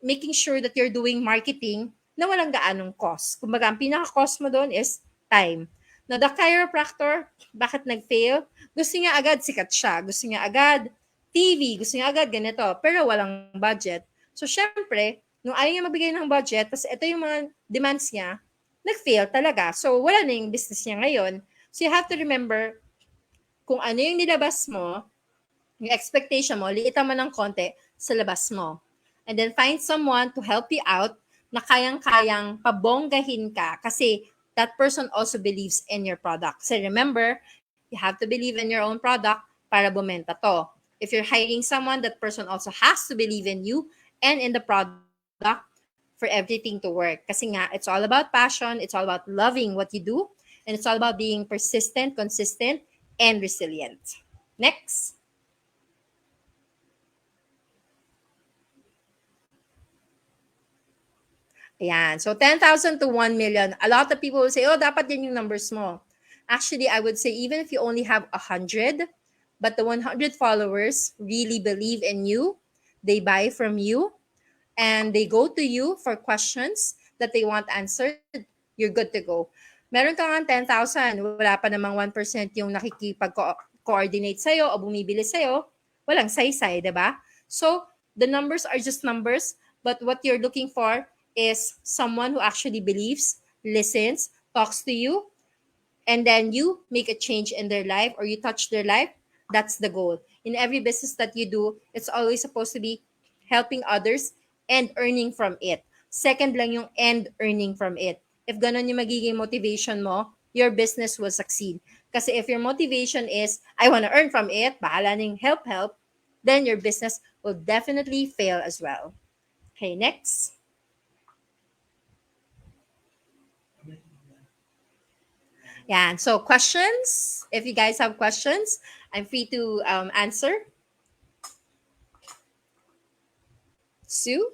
making sure that you're doing marketing na walang gaanong cost. Kumbaga, ang pinaka-cost mo doon is time. Now, the chiropractor, bakit nag-fail? Gusto niya agad sikat siya. Gusto niya agad TV. Gusto niya agad ganito. Pero walang budget. So, syempre, nung ayaw niya magbigay ng budget, tapos ito yung mga demands niya, nag-fail talaga. So, wala na yung business niya ngayon. So, you have to remember kung ano yung nilabas mo, yung expectation mo, liitan mo ng konti sa labas mo. And then, find someone to help you out na kayang-kayang pabonggahin ka kasi that person also believes in your product. So remember, you have to believe in your own product para bumenta to. If you're hiring someone, that person also has to believe in you and in the product for everything to work. Kasi nga, it's all about passion, it's all about loving what you do, and it's all about being persistent, consistent, and resilient. Next. Ayan. So, 10,000 to 1 million. A lot of people will say, dapat yan yung numbers mo. Actually, I would say even if you only have 100, but the 100 followers really believe in you, they buy from you, and they go to you for questions that they want answered, you're good to go. Meron ka nga 10,000, wala pa namang 1% yung nakikipag-coordinate sa'yo o bumibili sa'yo, walang saysay, diba? So, the numbers are just numbers, but what you're looking for is someone who actually believes, listens, talks to you, and then you make a change in their life or you touch their life. That's the goal. In every business that you do, it's always supposed to be helping others and earning from it. Second lang yung and earning from it. If ganon yung magiging motivation mo, your business will succeed. Kasi if your motivation is, I want to earn from it, bahala ning help, then your business will definitely fail as well. Okay, next. Yeah, so questions. If you guys have questions, I'm free to answer. Sue?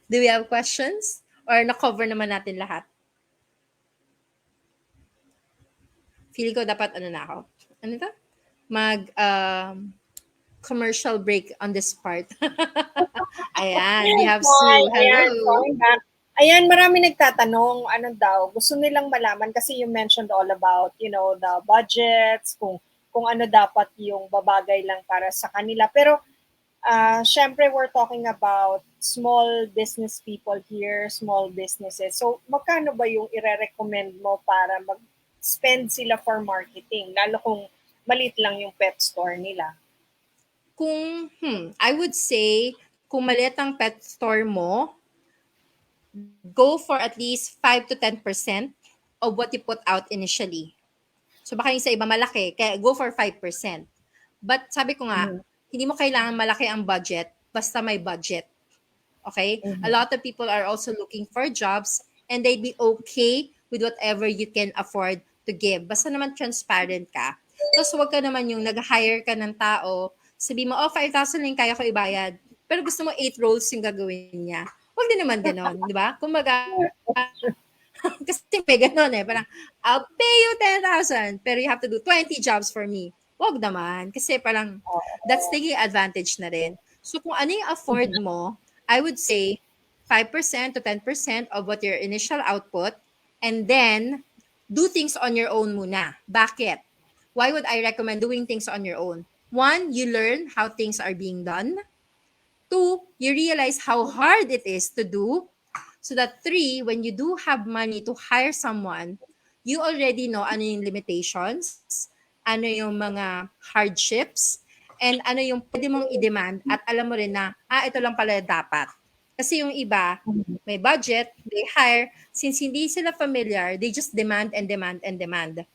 Do we have questions? Or na-cover naman natin lahat? Feeling ko dapat na ako. Ano ito? Commercial break on this part. Ayan, we have Sue. Hello. Ayan, marami nagtatanong, ano daw, gusto nilang malaman kasi you mentioned all about, the budgets, kung ano dapat yung babagay lang para sa kanila. Pero syempre we're talking about small business people here, small businesses. So, magkano ba yung ire-recommend mo para mag-spend sila for marketing? Lalo kung malit lang yung pet store nila. I would say, kung maliit ang pet store mo, go for at least 5 to 10% of what you put out initially. So baka yung sa iba malaki, kaya go for 5%. But sabi ko nga, Mhm. hindi mo kailangan malaki ang budget, basta may budget. Okay? A Mhm. lot of people are also looking for jobs and they'd be okay with whatever you can afford to give. Basta naman transparent ka. Tapos huwag ka naman yung nag-hire ka ng tao, sabi mo, 5,000 lang kaya ko ibayad. Pero gusto mo 8 rolls yung gagawin niya. Huwag din naman ganon, di ba? Kumbaga, kasi may ganon eh. Parang, I'll pay you 10,000 pero you have to do 20 jobs for me. Wag naman. Kasi parang, that's taking advantage na rin. So, kung ano yung afford mo, I would say 5% to 10% of what your initial output, and then, do things on your own muna. Bakit? Why would I recommend doing things on your own? One, you learn how things are being done. Two, you realize how hard it is to do. So that three, when you do have money to hire someone, you already know ano yung limitations, ano yung mga hardships, and ano yung pwede mong i-demand at alam mo rin na, ito lang pala dapat. Kasi yung iba, may budget, they hire, since hindi sila familiar, they just demand and demand and demand.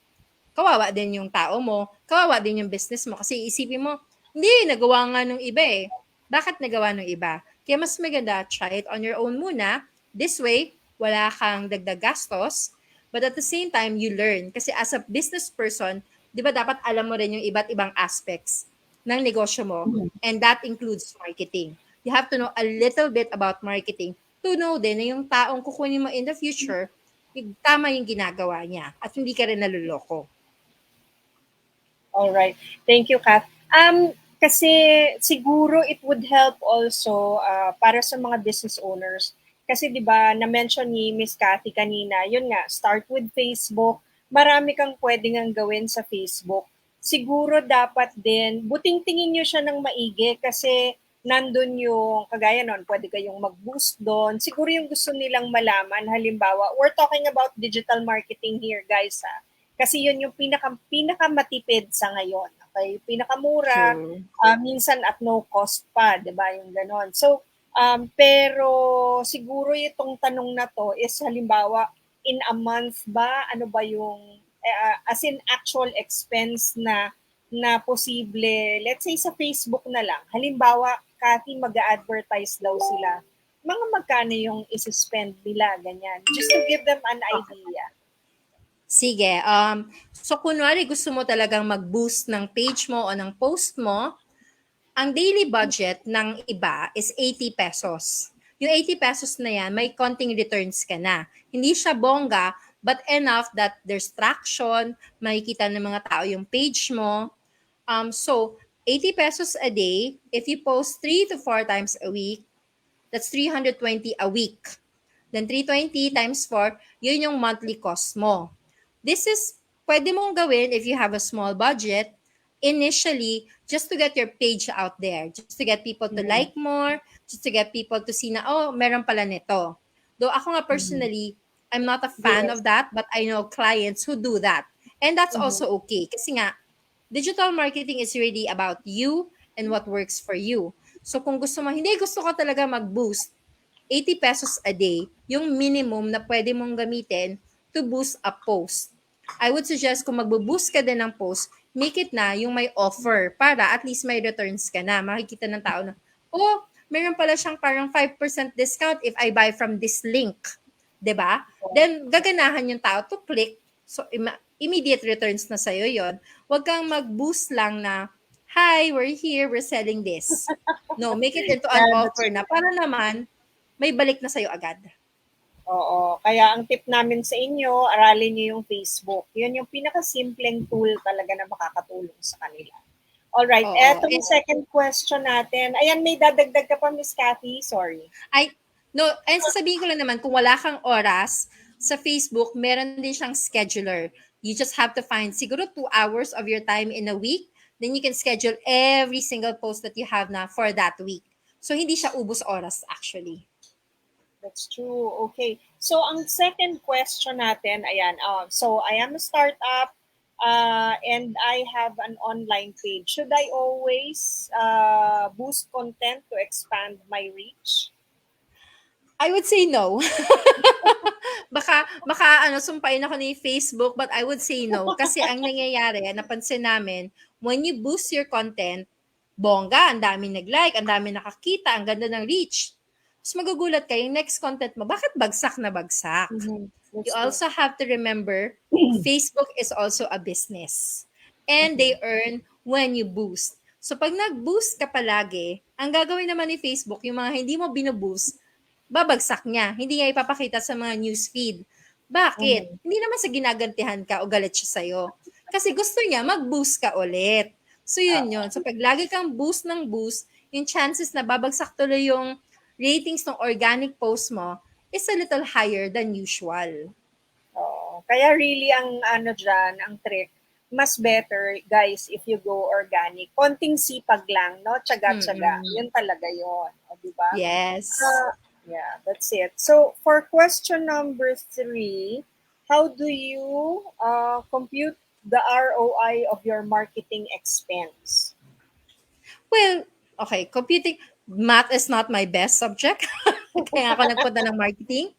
Kawawa din yung tao mo, kawawa din yung business mo. Kasi isipin mo, hindi, nagawa nga nung iba eh. Bakit nagawa nung iba? Kaya mas maganda, try it on your own muna. This way, wala kang dagdag gastos. But at the same time, you learn. Kasi as a business person, di ba dapat alam mo rin yung iba't ibang aspects ng negosyo mo. And that includes marketing. You have to know a little bit about marketing to know din na yung taong kukunin mo in the future, tama yung ginagawa niya at hindi ka rin naluloko. All right. Thank you, Kath. Kasi siguro it would help also para sa mga business owners. Kasi 'di ba, na-mention ni Miss Cathy kanina, yun nga, start with Facebook. Marami kang pwedeng ang gawin sa Facebook. Siguro dapat din, buting tingin nyo siya ng maigi kasi nandun yung, kagaya nun, pwede kayong mag-boost doon. Siguro yung gusto nilang malaman, halimbawa, we're talking about digital marketing here, guys, ha. Kasi yun yung pinaka matipid sa ngayon. Okay? Pinakamura, True. minsan at no cost pa, 'di ba? Yung ganon. So, pero siguro itong tanong na to is halimbawa in a month ba ano ba yung as in actual expense na posible, let's say sa Facebook na lang. Halimbawa, Cathy, mag-advertise daw sila. Mga magkano yung isi-spend nila, ganyan. Just to give them an idea. Sige. So, kunwari gusto mo talagang mag-boost ng page mo o ng post mo, ang daily budget ng iba is 80 pesos. Yung 80 pesos na yan, may konting returns ka na. Hindi siya bongga, but enough that there's traction, makikita ng mga tao yung page mo. So, 80 pesos a day, if you post 3 to 4 times a week, that's 320 a week. Then 320 times 4, yun yung monthly cost mo. This is, pwede mong gawin if you have a small budget, initially, just to get your page out there, just to get people to like more, just to get people to see na, meron pala nito. Though ako nga personally, I'm not a fan Yes. of that, but I know clients who do that. And that's also okay. Kasi nga, digital marketing is really about you and what works for you. So kung gusto mo, hindi gusto ko talaga mag-boost, 80 pesos a day, yung minimum na pwede mong gamitin to boost a post. I would suggest kung mag-boost ka din ng post, make it na yung may offer para at least may returns ka na. Makikita ng tao na, meron pala siyang parang 5% discount if I buy from this link. 'Di ba? Then, gaganahan yung tao to click. So, immediate returns na sa'yo yon. Huwag kang mag-boost lang na, hi, we're here, we're selling this. No, make it into an Yeah, that's offer na para naman may balik na sa'yo agad. Oo. Kaya ang tip namin sa inyo, aralin niyo yung Facebook. Yun yung pinakasimpleng tool talaga na makakatulong sa kanila. Alright, Oo. eto yung second question natin. Ayan, may dadagdag ka pa, Miss Cathy. Sorry. And sasabihin ko lang naman, kung wala kang oras, sa Facebook, meron din siyang scheduler. You just have to find siguro 2 hours of your time in a week then you can schedule every single post that you have na for that week. So, hindi siya ubos oras actually. That's true. Okay. So, ang second question natin, ayan, so I am a startup and I have an online page. Should I always boost content to expand my reach? I would say no. baka sumpain ako ni Facebook, but I would say no. Kasi ang nangyayari, napansin namin, when you boost your content, bongga, ang dami nag-like, ang dami nakakita, ang ganda ng reach. Tapos magugulat ka, yung next content mo, bakit bagsak na bagsak? You That's true. also have to remember, Facebook is also a business. And they earn when you boost. So pag nag-boost ka palagi, ang gagawin naman ni Facebook, yung mga hindi mo binuboost, babagsak niya. Hindi niya ipapakita sa mga newsfeed. Bakit? Hindi naman sa ginagantihan ka o galit siya sa'yo. Kasi gusto niya mag-boost ka ulit. So yun yun. So pag lagi kang boost ng boost, yung chances na babagsak tuloy yung ratings ng organic post mo is a little higher than usual. Oo. Kaya really ang ano dyan, ang trick, mas better guys if you go organic. Konting sipag lang, no? Tsaga-tsaga. Yun talaga yun. O, diba? Yes. Yeah, that's it. So for question number 3, how do you compute the ROI of your marketing expense? Well, okay, computing, math is not my best subject. Kaya ako nagpunta ng marketing.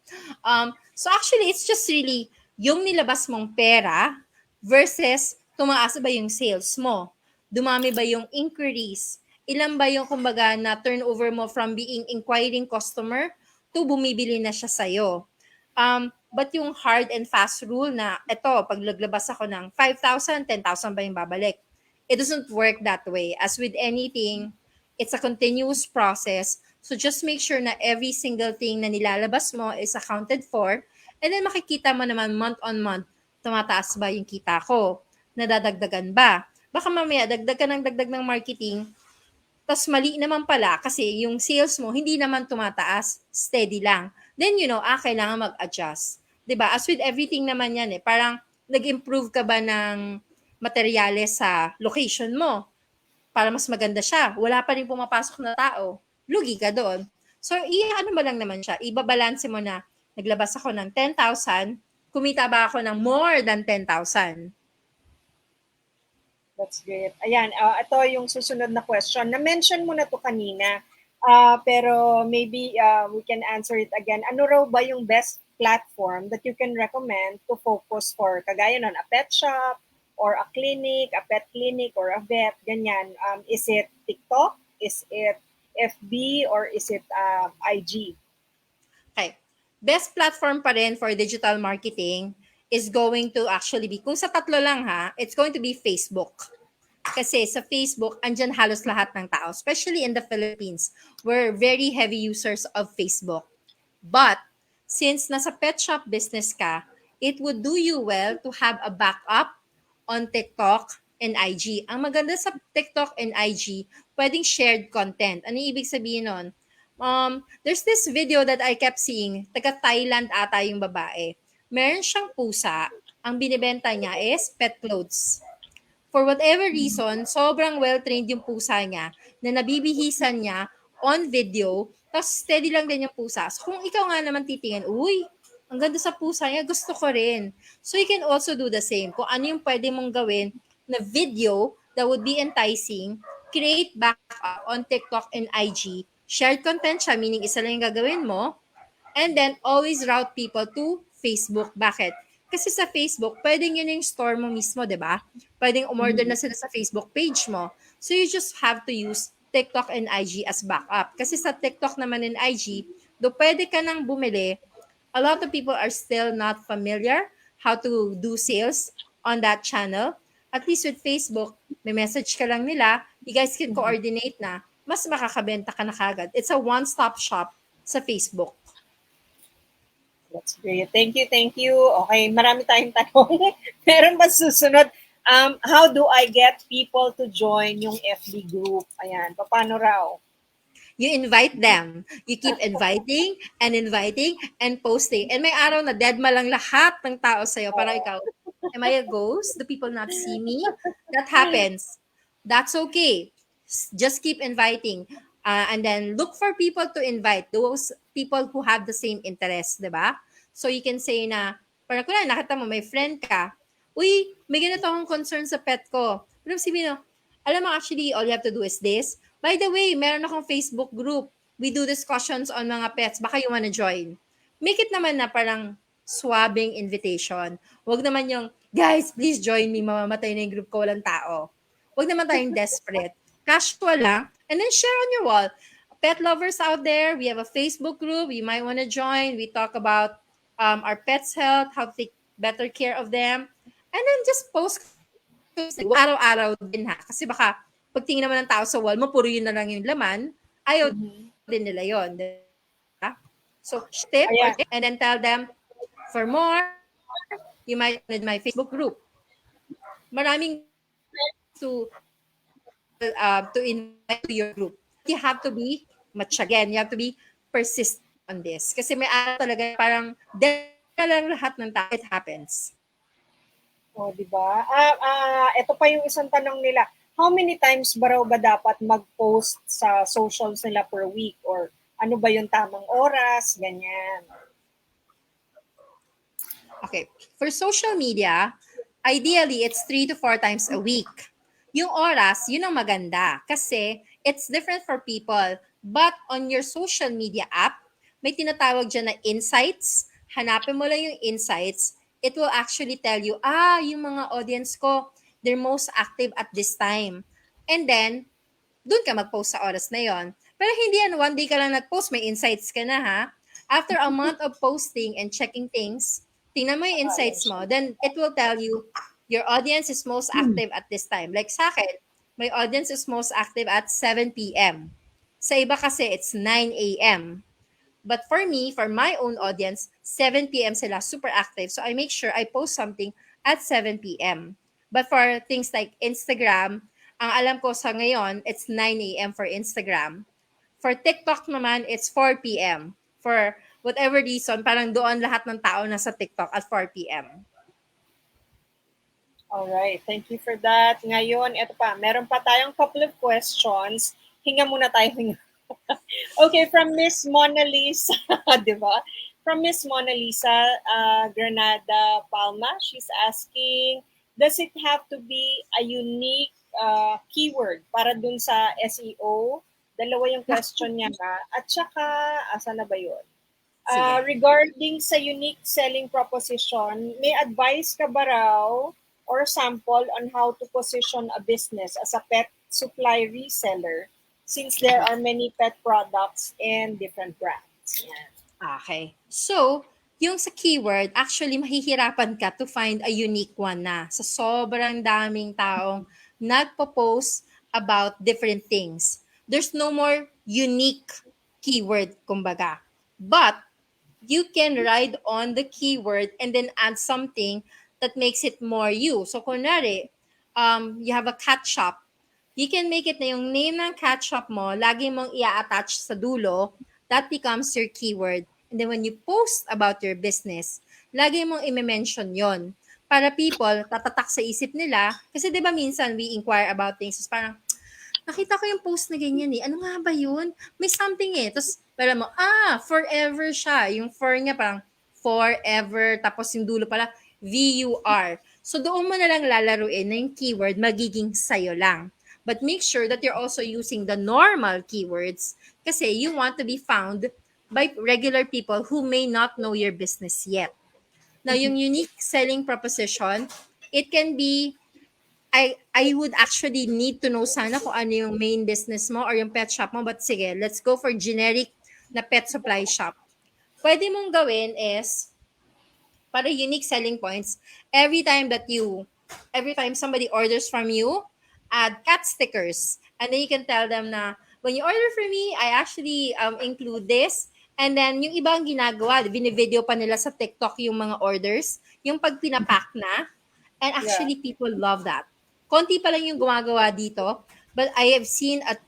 So actually, it's just really yung nilabas mong pera versus tumaas ba yung sales mo? Dumami ba yung inquiries? Ilan ba yung kumbaga na turnover mo from being inquiring customer to bumibili na siya sa'yo? But yung hard and fast rule na eto, pag naglabas ako ng 5,000, 10,000 ba yung babalik? It doesn't work that way. As with anything, it's a continuous process. So just make sure na every single thing na nilalabas mo is accounted for. And then makikita mo naman month on month, tumataas ba yung kita ko? Nadadagdagan ba? Baka mamaya dagdag ka ng dagdag ng marketing, tas mali naman pala kasi yung sales mo hindi naman tumataas, steady lang. Then kailangan mag-adjust. 'Di ba? As with everything naman yan parang nag-improve ka ba ng materyales sa location mo para mas maganda siya. Wala pa rin pumapasok na tao. Lugi ka doon. So, ano mo lang naman siya. Ibabalanse mo na naglabas ako ng 10,000, kumita ba ako ng more than 10,000? That's great. Ayan, ito yung susunod na question. Na-mention mo na to kanina, pero maybe we can answer it again. Ano raw ba yung best platform that you can recommend to focus for kagaya nun, a pet shop or a clinic, a pet clinic or a vet, ganyan. Is it TikTok? Is it FB or is it IG? Okay. Best platform pa rin for digital marketing is going to actually be, kung sa tatlo lang it's going to be Facebook. Kasi sa Facebook, andyan halos lahat ng tao, especially in the Philippines. We're very heavy users of Facebook. But, since nasa pet shop business ka, it would do you well to have a backup on TikTok and IG. Ang maganda sa TikTok and IG, pwedeng shared content. Ano ibig sabihin nun? There's this video that I kept seeing, taga Thailand ata yung babae. Meron siyang pusa, ang binibenta niya is pet clothes. For whatever reason, sobrang well-trained yung pusa niya na nabibihisan niya on video, tapos steady lang din yung pusa. So kung ikaw nga naman titingin, uy, ang ganda sa pusa niya, gusto ko rin. So you can also do the same. Kung ano yung pwede mong gawin na video that would be enticing, create backup on TikTok and IG. Shared content siya, meaning isa lang yung gagawin mo. And then, always route people to Facebook. Bakit? Kasi sa Facebook, pwedeng yun yung store mo mismo, di ba? Pwedeng umorder na sila sa Facebook page mo. So, you just have to use TikTok and IG as backup. Kasi sa TikTok naman and IG, do pwede ka nang bumili, a lot of people are still not familiar how to do sales on that channel. At least with Facebook, may message ka lang nila, you guys can coordinate na, mas makakabenta ka na kagad. It's a one-stop shop sa Facebook. That's great. Thank you, thank you. Okay, marami tayong tanong. Meron ba susunod? How do I get people to join yung FB group? Ayan, paano raw? You invite them. You keep inviting and posting. And may araw na deadma lang lahat ng tao sa'yo. Parang ikaw, am I a ghost? Do people not see me? That happens. That's okay. Just keep inviting. And then look for people to invite, those people who have the same interest, di ba? So you can say na, parang kung nakita mo, may friend ka, uy, may ganito akong concern sa pet ko. Pero sabihin mo, alam mo, actually, all you have to do is this. By the way, meron akong Facebook group. We do discussions on mga pets. Baka you wanna join. Make it naman na parang swabbing invitation. Huwag naman yung, guys, please join me. Mamamatay na yung group ko, walang tao. Huwag naman tayong desperate. Casual lang. And then share on your wall. Pet lovers out there, we have a Facebook group. You might want to join. We talk about our pets' health, how to take better care of them. And then just post araw-araw din ha. Kasi baka pagtingin naman ng tao sa wall mo, puro yun na lang yung laman. Ayaw din nila yun. Diba? So, tip or Ayan. tip, and then tell them, for more, you might join my Facebook group. Maraming to invite to your group. You have to be, much again, you have to be persistent on this. Kasi may araw talaga parang lang lahat ng tao, it happens. O, di ba? Ito pa yung isang tanong nila. How many times ba raw ba dapat mag-post sa socials nila per week? Or ano ba yung tamang oras? Ganyan. Okay. For social media, ideally, it's 3 to 4 times a week. Yung oras, yun ang maganda. Kasi it's different for people. But on your social media app, may tinatawag dyan na insights. Hanapin mo lang yung insights. It will actually tell you, yung mga audience ko, they're most active at this time. And then, doon ka mag-post sa oras na yon. Pero hindi yan, one day ka lang nag-post, may insights ka na ha. After a month of posting and checking things, tingnan mo yung insights mo, then it will tell you, your audience is most active at this time. Like sa akin, my audience is most active at 7 p.m. Sa iba kasi, it's 9 a.m. But for me, for my own audience, 7 p.m. sila super active. So I make sure I post something at 7 p.m. But for things like Instagram, ang alam ko sa ngayon, it's 9 a.m. for Instagram. For TikTok naman, it's 4 p.m. For whatever reason, parang doon lahat ng tao nasa TikTok at 4 p.m. Alright, thank you for that. Ngayon, ito pa, meron pa tayong couple of questions. Hinga muna tayo, hinga. Okay, from Miss Mona Lisa, di ba? From Miss Mona Lisa Granada Palma, she's asking, does it have to be a unique keyword para dun sa SEO? Dalawa yung question niya nga. At saka, asa na ba yun? Regarding sa unique selling proposition, may advice ka ba raw or sample on how to position a business as a pet supply reseller since there are many pet products and different brands? Yan. Okay. So, yung sa keyword, actually mahihirapan ka to find a unique one na sa sobrang daming taong nagpo-post about different things. There's no more unique keyword, kumbaga. But, you can ride on the keyword and then add something that makes it more you. So, kunwari, you have a cat shop. You can make it na yung name ng cat shop mo, lagi mong i-attach sa dulo, that becomes your keyword. And then when you post about your business, lagi mong i-mention yon para people tatatak sa isip nila. Kasi di ba minsan we inquire about things, so parang, nakita ko yung post na ganyan eh. Ano nga ba yun? May something eh. Tapos, pala mo, forever siya. Yung for niya parang forever. Tapos yung dulo pala, VUR. So, doon mo na lang lalaruin na yung keyword magiging sayo lang. But make sure that you're also using the normal keywords kasi you want to be found by regular people who may not know your business yet. Now, yung unique selling proposition, it can be, I would actually need to know sana kung ano yung main business mo or yung pet shop mo. But sige, let's go for generic na pet supply shop. Pwede mong gawin is, para unique selling points, every time somebody orders from you, add cat stickers. And then you can tell them na, when you order from me, I actually include this. And then, yung ibang ginagawa, binivideo pa nila sa TikTok yung mga orders, yung pag pinapack na. And actually, people love that. Konti pa lang yung gumagawa dito, but I have seen a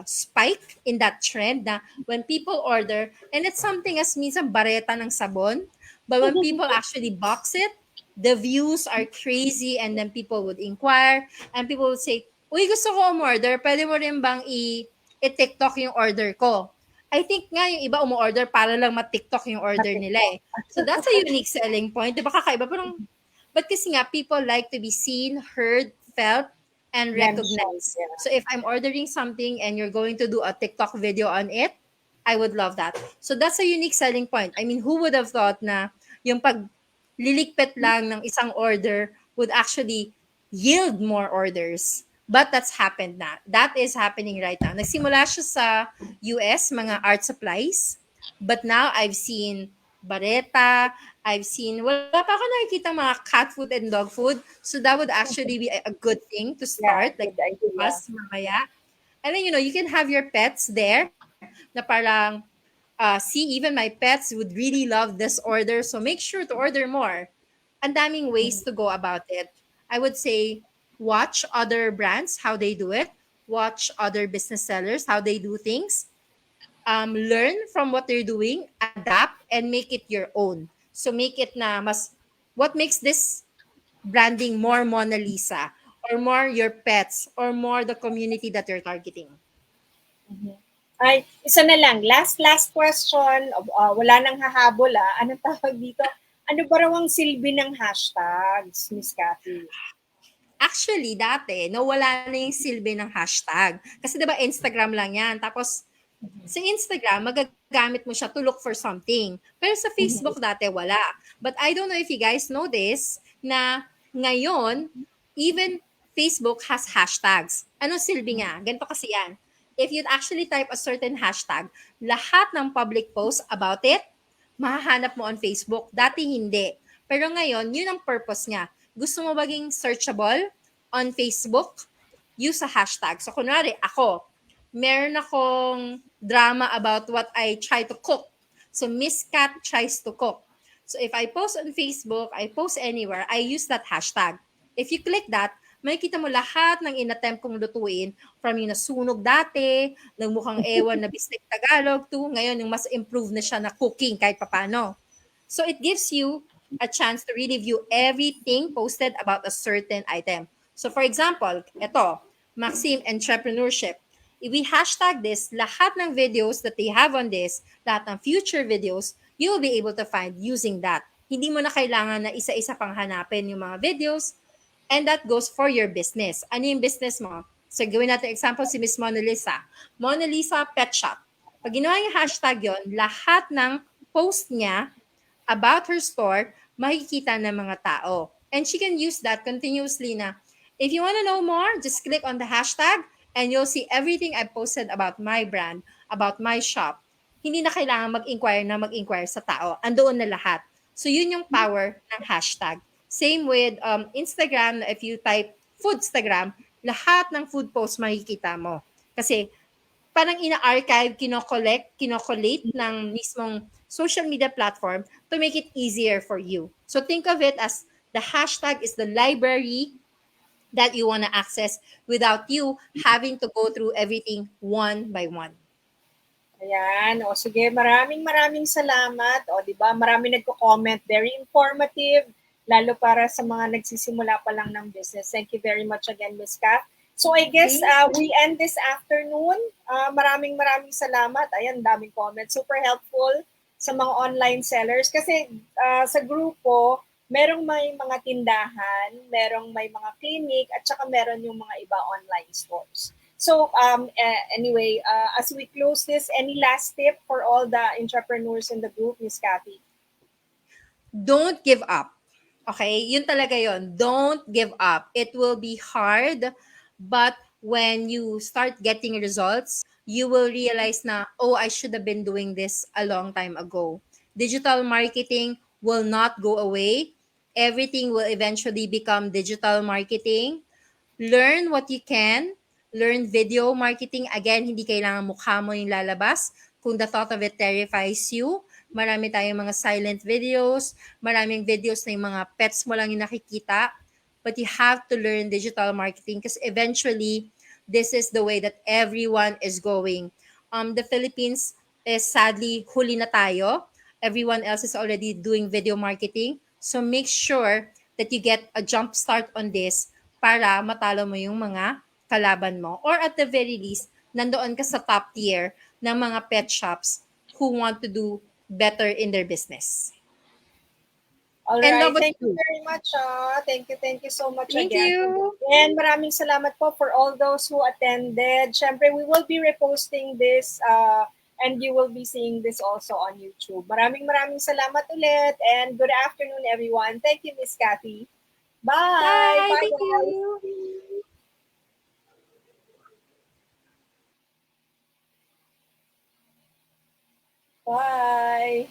spike in that trend na when people order, and it's something as minsan bareta ng sabon, but when people actually box it, the views are crazy, and then people would inquire, and people would say, uy, gusto ko umorder, pwede mo rin bang i-TikTok yung order ko? I think nga yung iba umu-order para lang ma-TikTok yung order nila eh. So that's a unique selling point. Di ba kakaiba? Parang, but kasi nga, people like to be seen, heard, felt, and Mentioned, recognized. yeah. So if I'm ordering something and you're going to do a TikTok video on it, I would love that. So that's a unique selling point. I mean, who would have thought na yung pag lilikpit lang ng isang order would actually yield more orders. But that's happened na. That is happening right now. Nagsimula siya sa US, mga art supplies. But now I've seen bareta, I've seen, wala pa ako nakikita mga cat food and dog food. So that would actually be a good thing to Yeah, start, like good idea. us mamaya. And then, you can have your pets there na parang, see, even my pets would really love this order. So make sure to order more. Ang daming ways to go about it. I would say, watch other brands, how they do it. Watch other business sellers, how they do things. Learn from what they're doing, adapt, and make it your own. So make it na mas, what makes this branding more Mona Lisa, or more your pets, or more the community that you're targeting. Ay, isa na lang. Last question. Wala nang hahabol Anong tawag dito? Ano ba raw ang silbi ng hashtags, Miss Cathy? Actually, dati, nawala na yung silbi ng hashtag. Kasi diba Instagram lang yan. Tapos, sa Instagram, magagamit mo siya to look for something. Pero sa Facebook dati, wala. But I don't know if you guys know this, na ngayon, even Facebook has hashtags. Ano silbi nga? Ganito kasi yan. If you'd actually type a certain hashtag, lahat ng public posts about it, mahahanap mo on Facebook. Dati hindi. Pero ngayon, yun ang purpose niya. Gusto mo maging searchable on Facebook? Use a hashtag. So, kunwari, ako, meron akong drama about what I try to cook. So, Miss Cat tries to cook. So, if I post on Facebook, I post anywhere, I use that hashtag. If you click that, makikita mo lahat ng inattempt kong lutuin from yung nasunog dati, ng mukhang ewan na bistek Tagalog, to ngayon yung mas improved na siya na cooking kahit papano. So, it gives you a chance to really view everything posted about a certain item. So, for example, ito, Maxim Entrepreneurship. If we hashtag this, lahat ng videos that they have on this, lahat ng future videos, you will be able to find using that. Hindi mo na kailangan na isa-isa pang hanapin yung mga videos, and that goes for your business. Ano yung business mo? So, gawin natin example si Miss Mona Lisa. Mona Lisa Pet Shop. Pag ginawa yung hashtag yon, lahat ng post niya about her store, makikita ng mga tao. And she can use that continuously na, if you want to know more, just click on the hashtag and you'll see everything I posted about my brand, about my shop. Hindi na kailangan mag-inquire sa tao. Andoon na lahat. So, yun yung power ng hashtag. Same with Instagram, if you type Foodstagram, lahat ng food posts makikita mo. Kasi parang ina-archive, kinocollate ng mismong social media platform to make it easier for you. So think of it as the hashtag is the library that you want to access without you having to go through everything one by one. Ayan. Sige, maraming salamat. Di ba? Maraming nagko-comment. Very informative, lalo para sa mga nagsisimula pa lang ng business. Thank you very much again, Ms. Kat. So I guess we end this afternoon. Maraming salamat. Ayan, daming comments. Super helpful sa mga online sellers. Kasi sa grupo, merong may mga tindahan, merong may mga clinic, at saka meron yung mga iba online stores. So anyway, as we close this, any last tip for all the entrepreneurs in the group, Ms. Cathy? Don't give up. Okay? Yun talaga yun. Don't give up. It will be hard, but when you start getting results, you will realize na, oh, I should have been doing this a long time ago. Digital marketing will not go away. Everything will eventually become digital marketing. Learn what you can. Learn video marketing. Again, hindi kailangan mukha mo yung lalabas. Kung the thought of it terrifies you, marami tayong mga silent videos, maraming videos na yung mga pets mo lang yung nakikita. But you have to learn digital marketing because eventually, this is the way that everyone is going. The Philippines is sadly huli na tayo. Everyone else is already doing video marketing. So make sure that you get a jump start on this para matalo mo yung mga kalaban mo. Or at the very least, nandoon ka sa top tier ng mga pet shops who want to do better in their business. All And right. love Thank you you. very much. Thank you so much Thank again. you. And maraming salamat po for all those who attended. Syempre, we will be reposting this and you will be seeing this also on YouTube. Maraming salamat ulit and good afternoon, everyone. Thank you, Miss Kathy. Bye. Bye. Bye, Thank guys. you. Bye.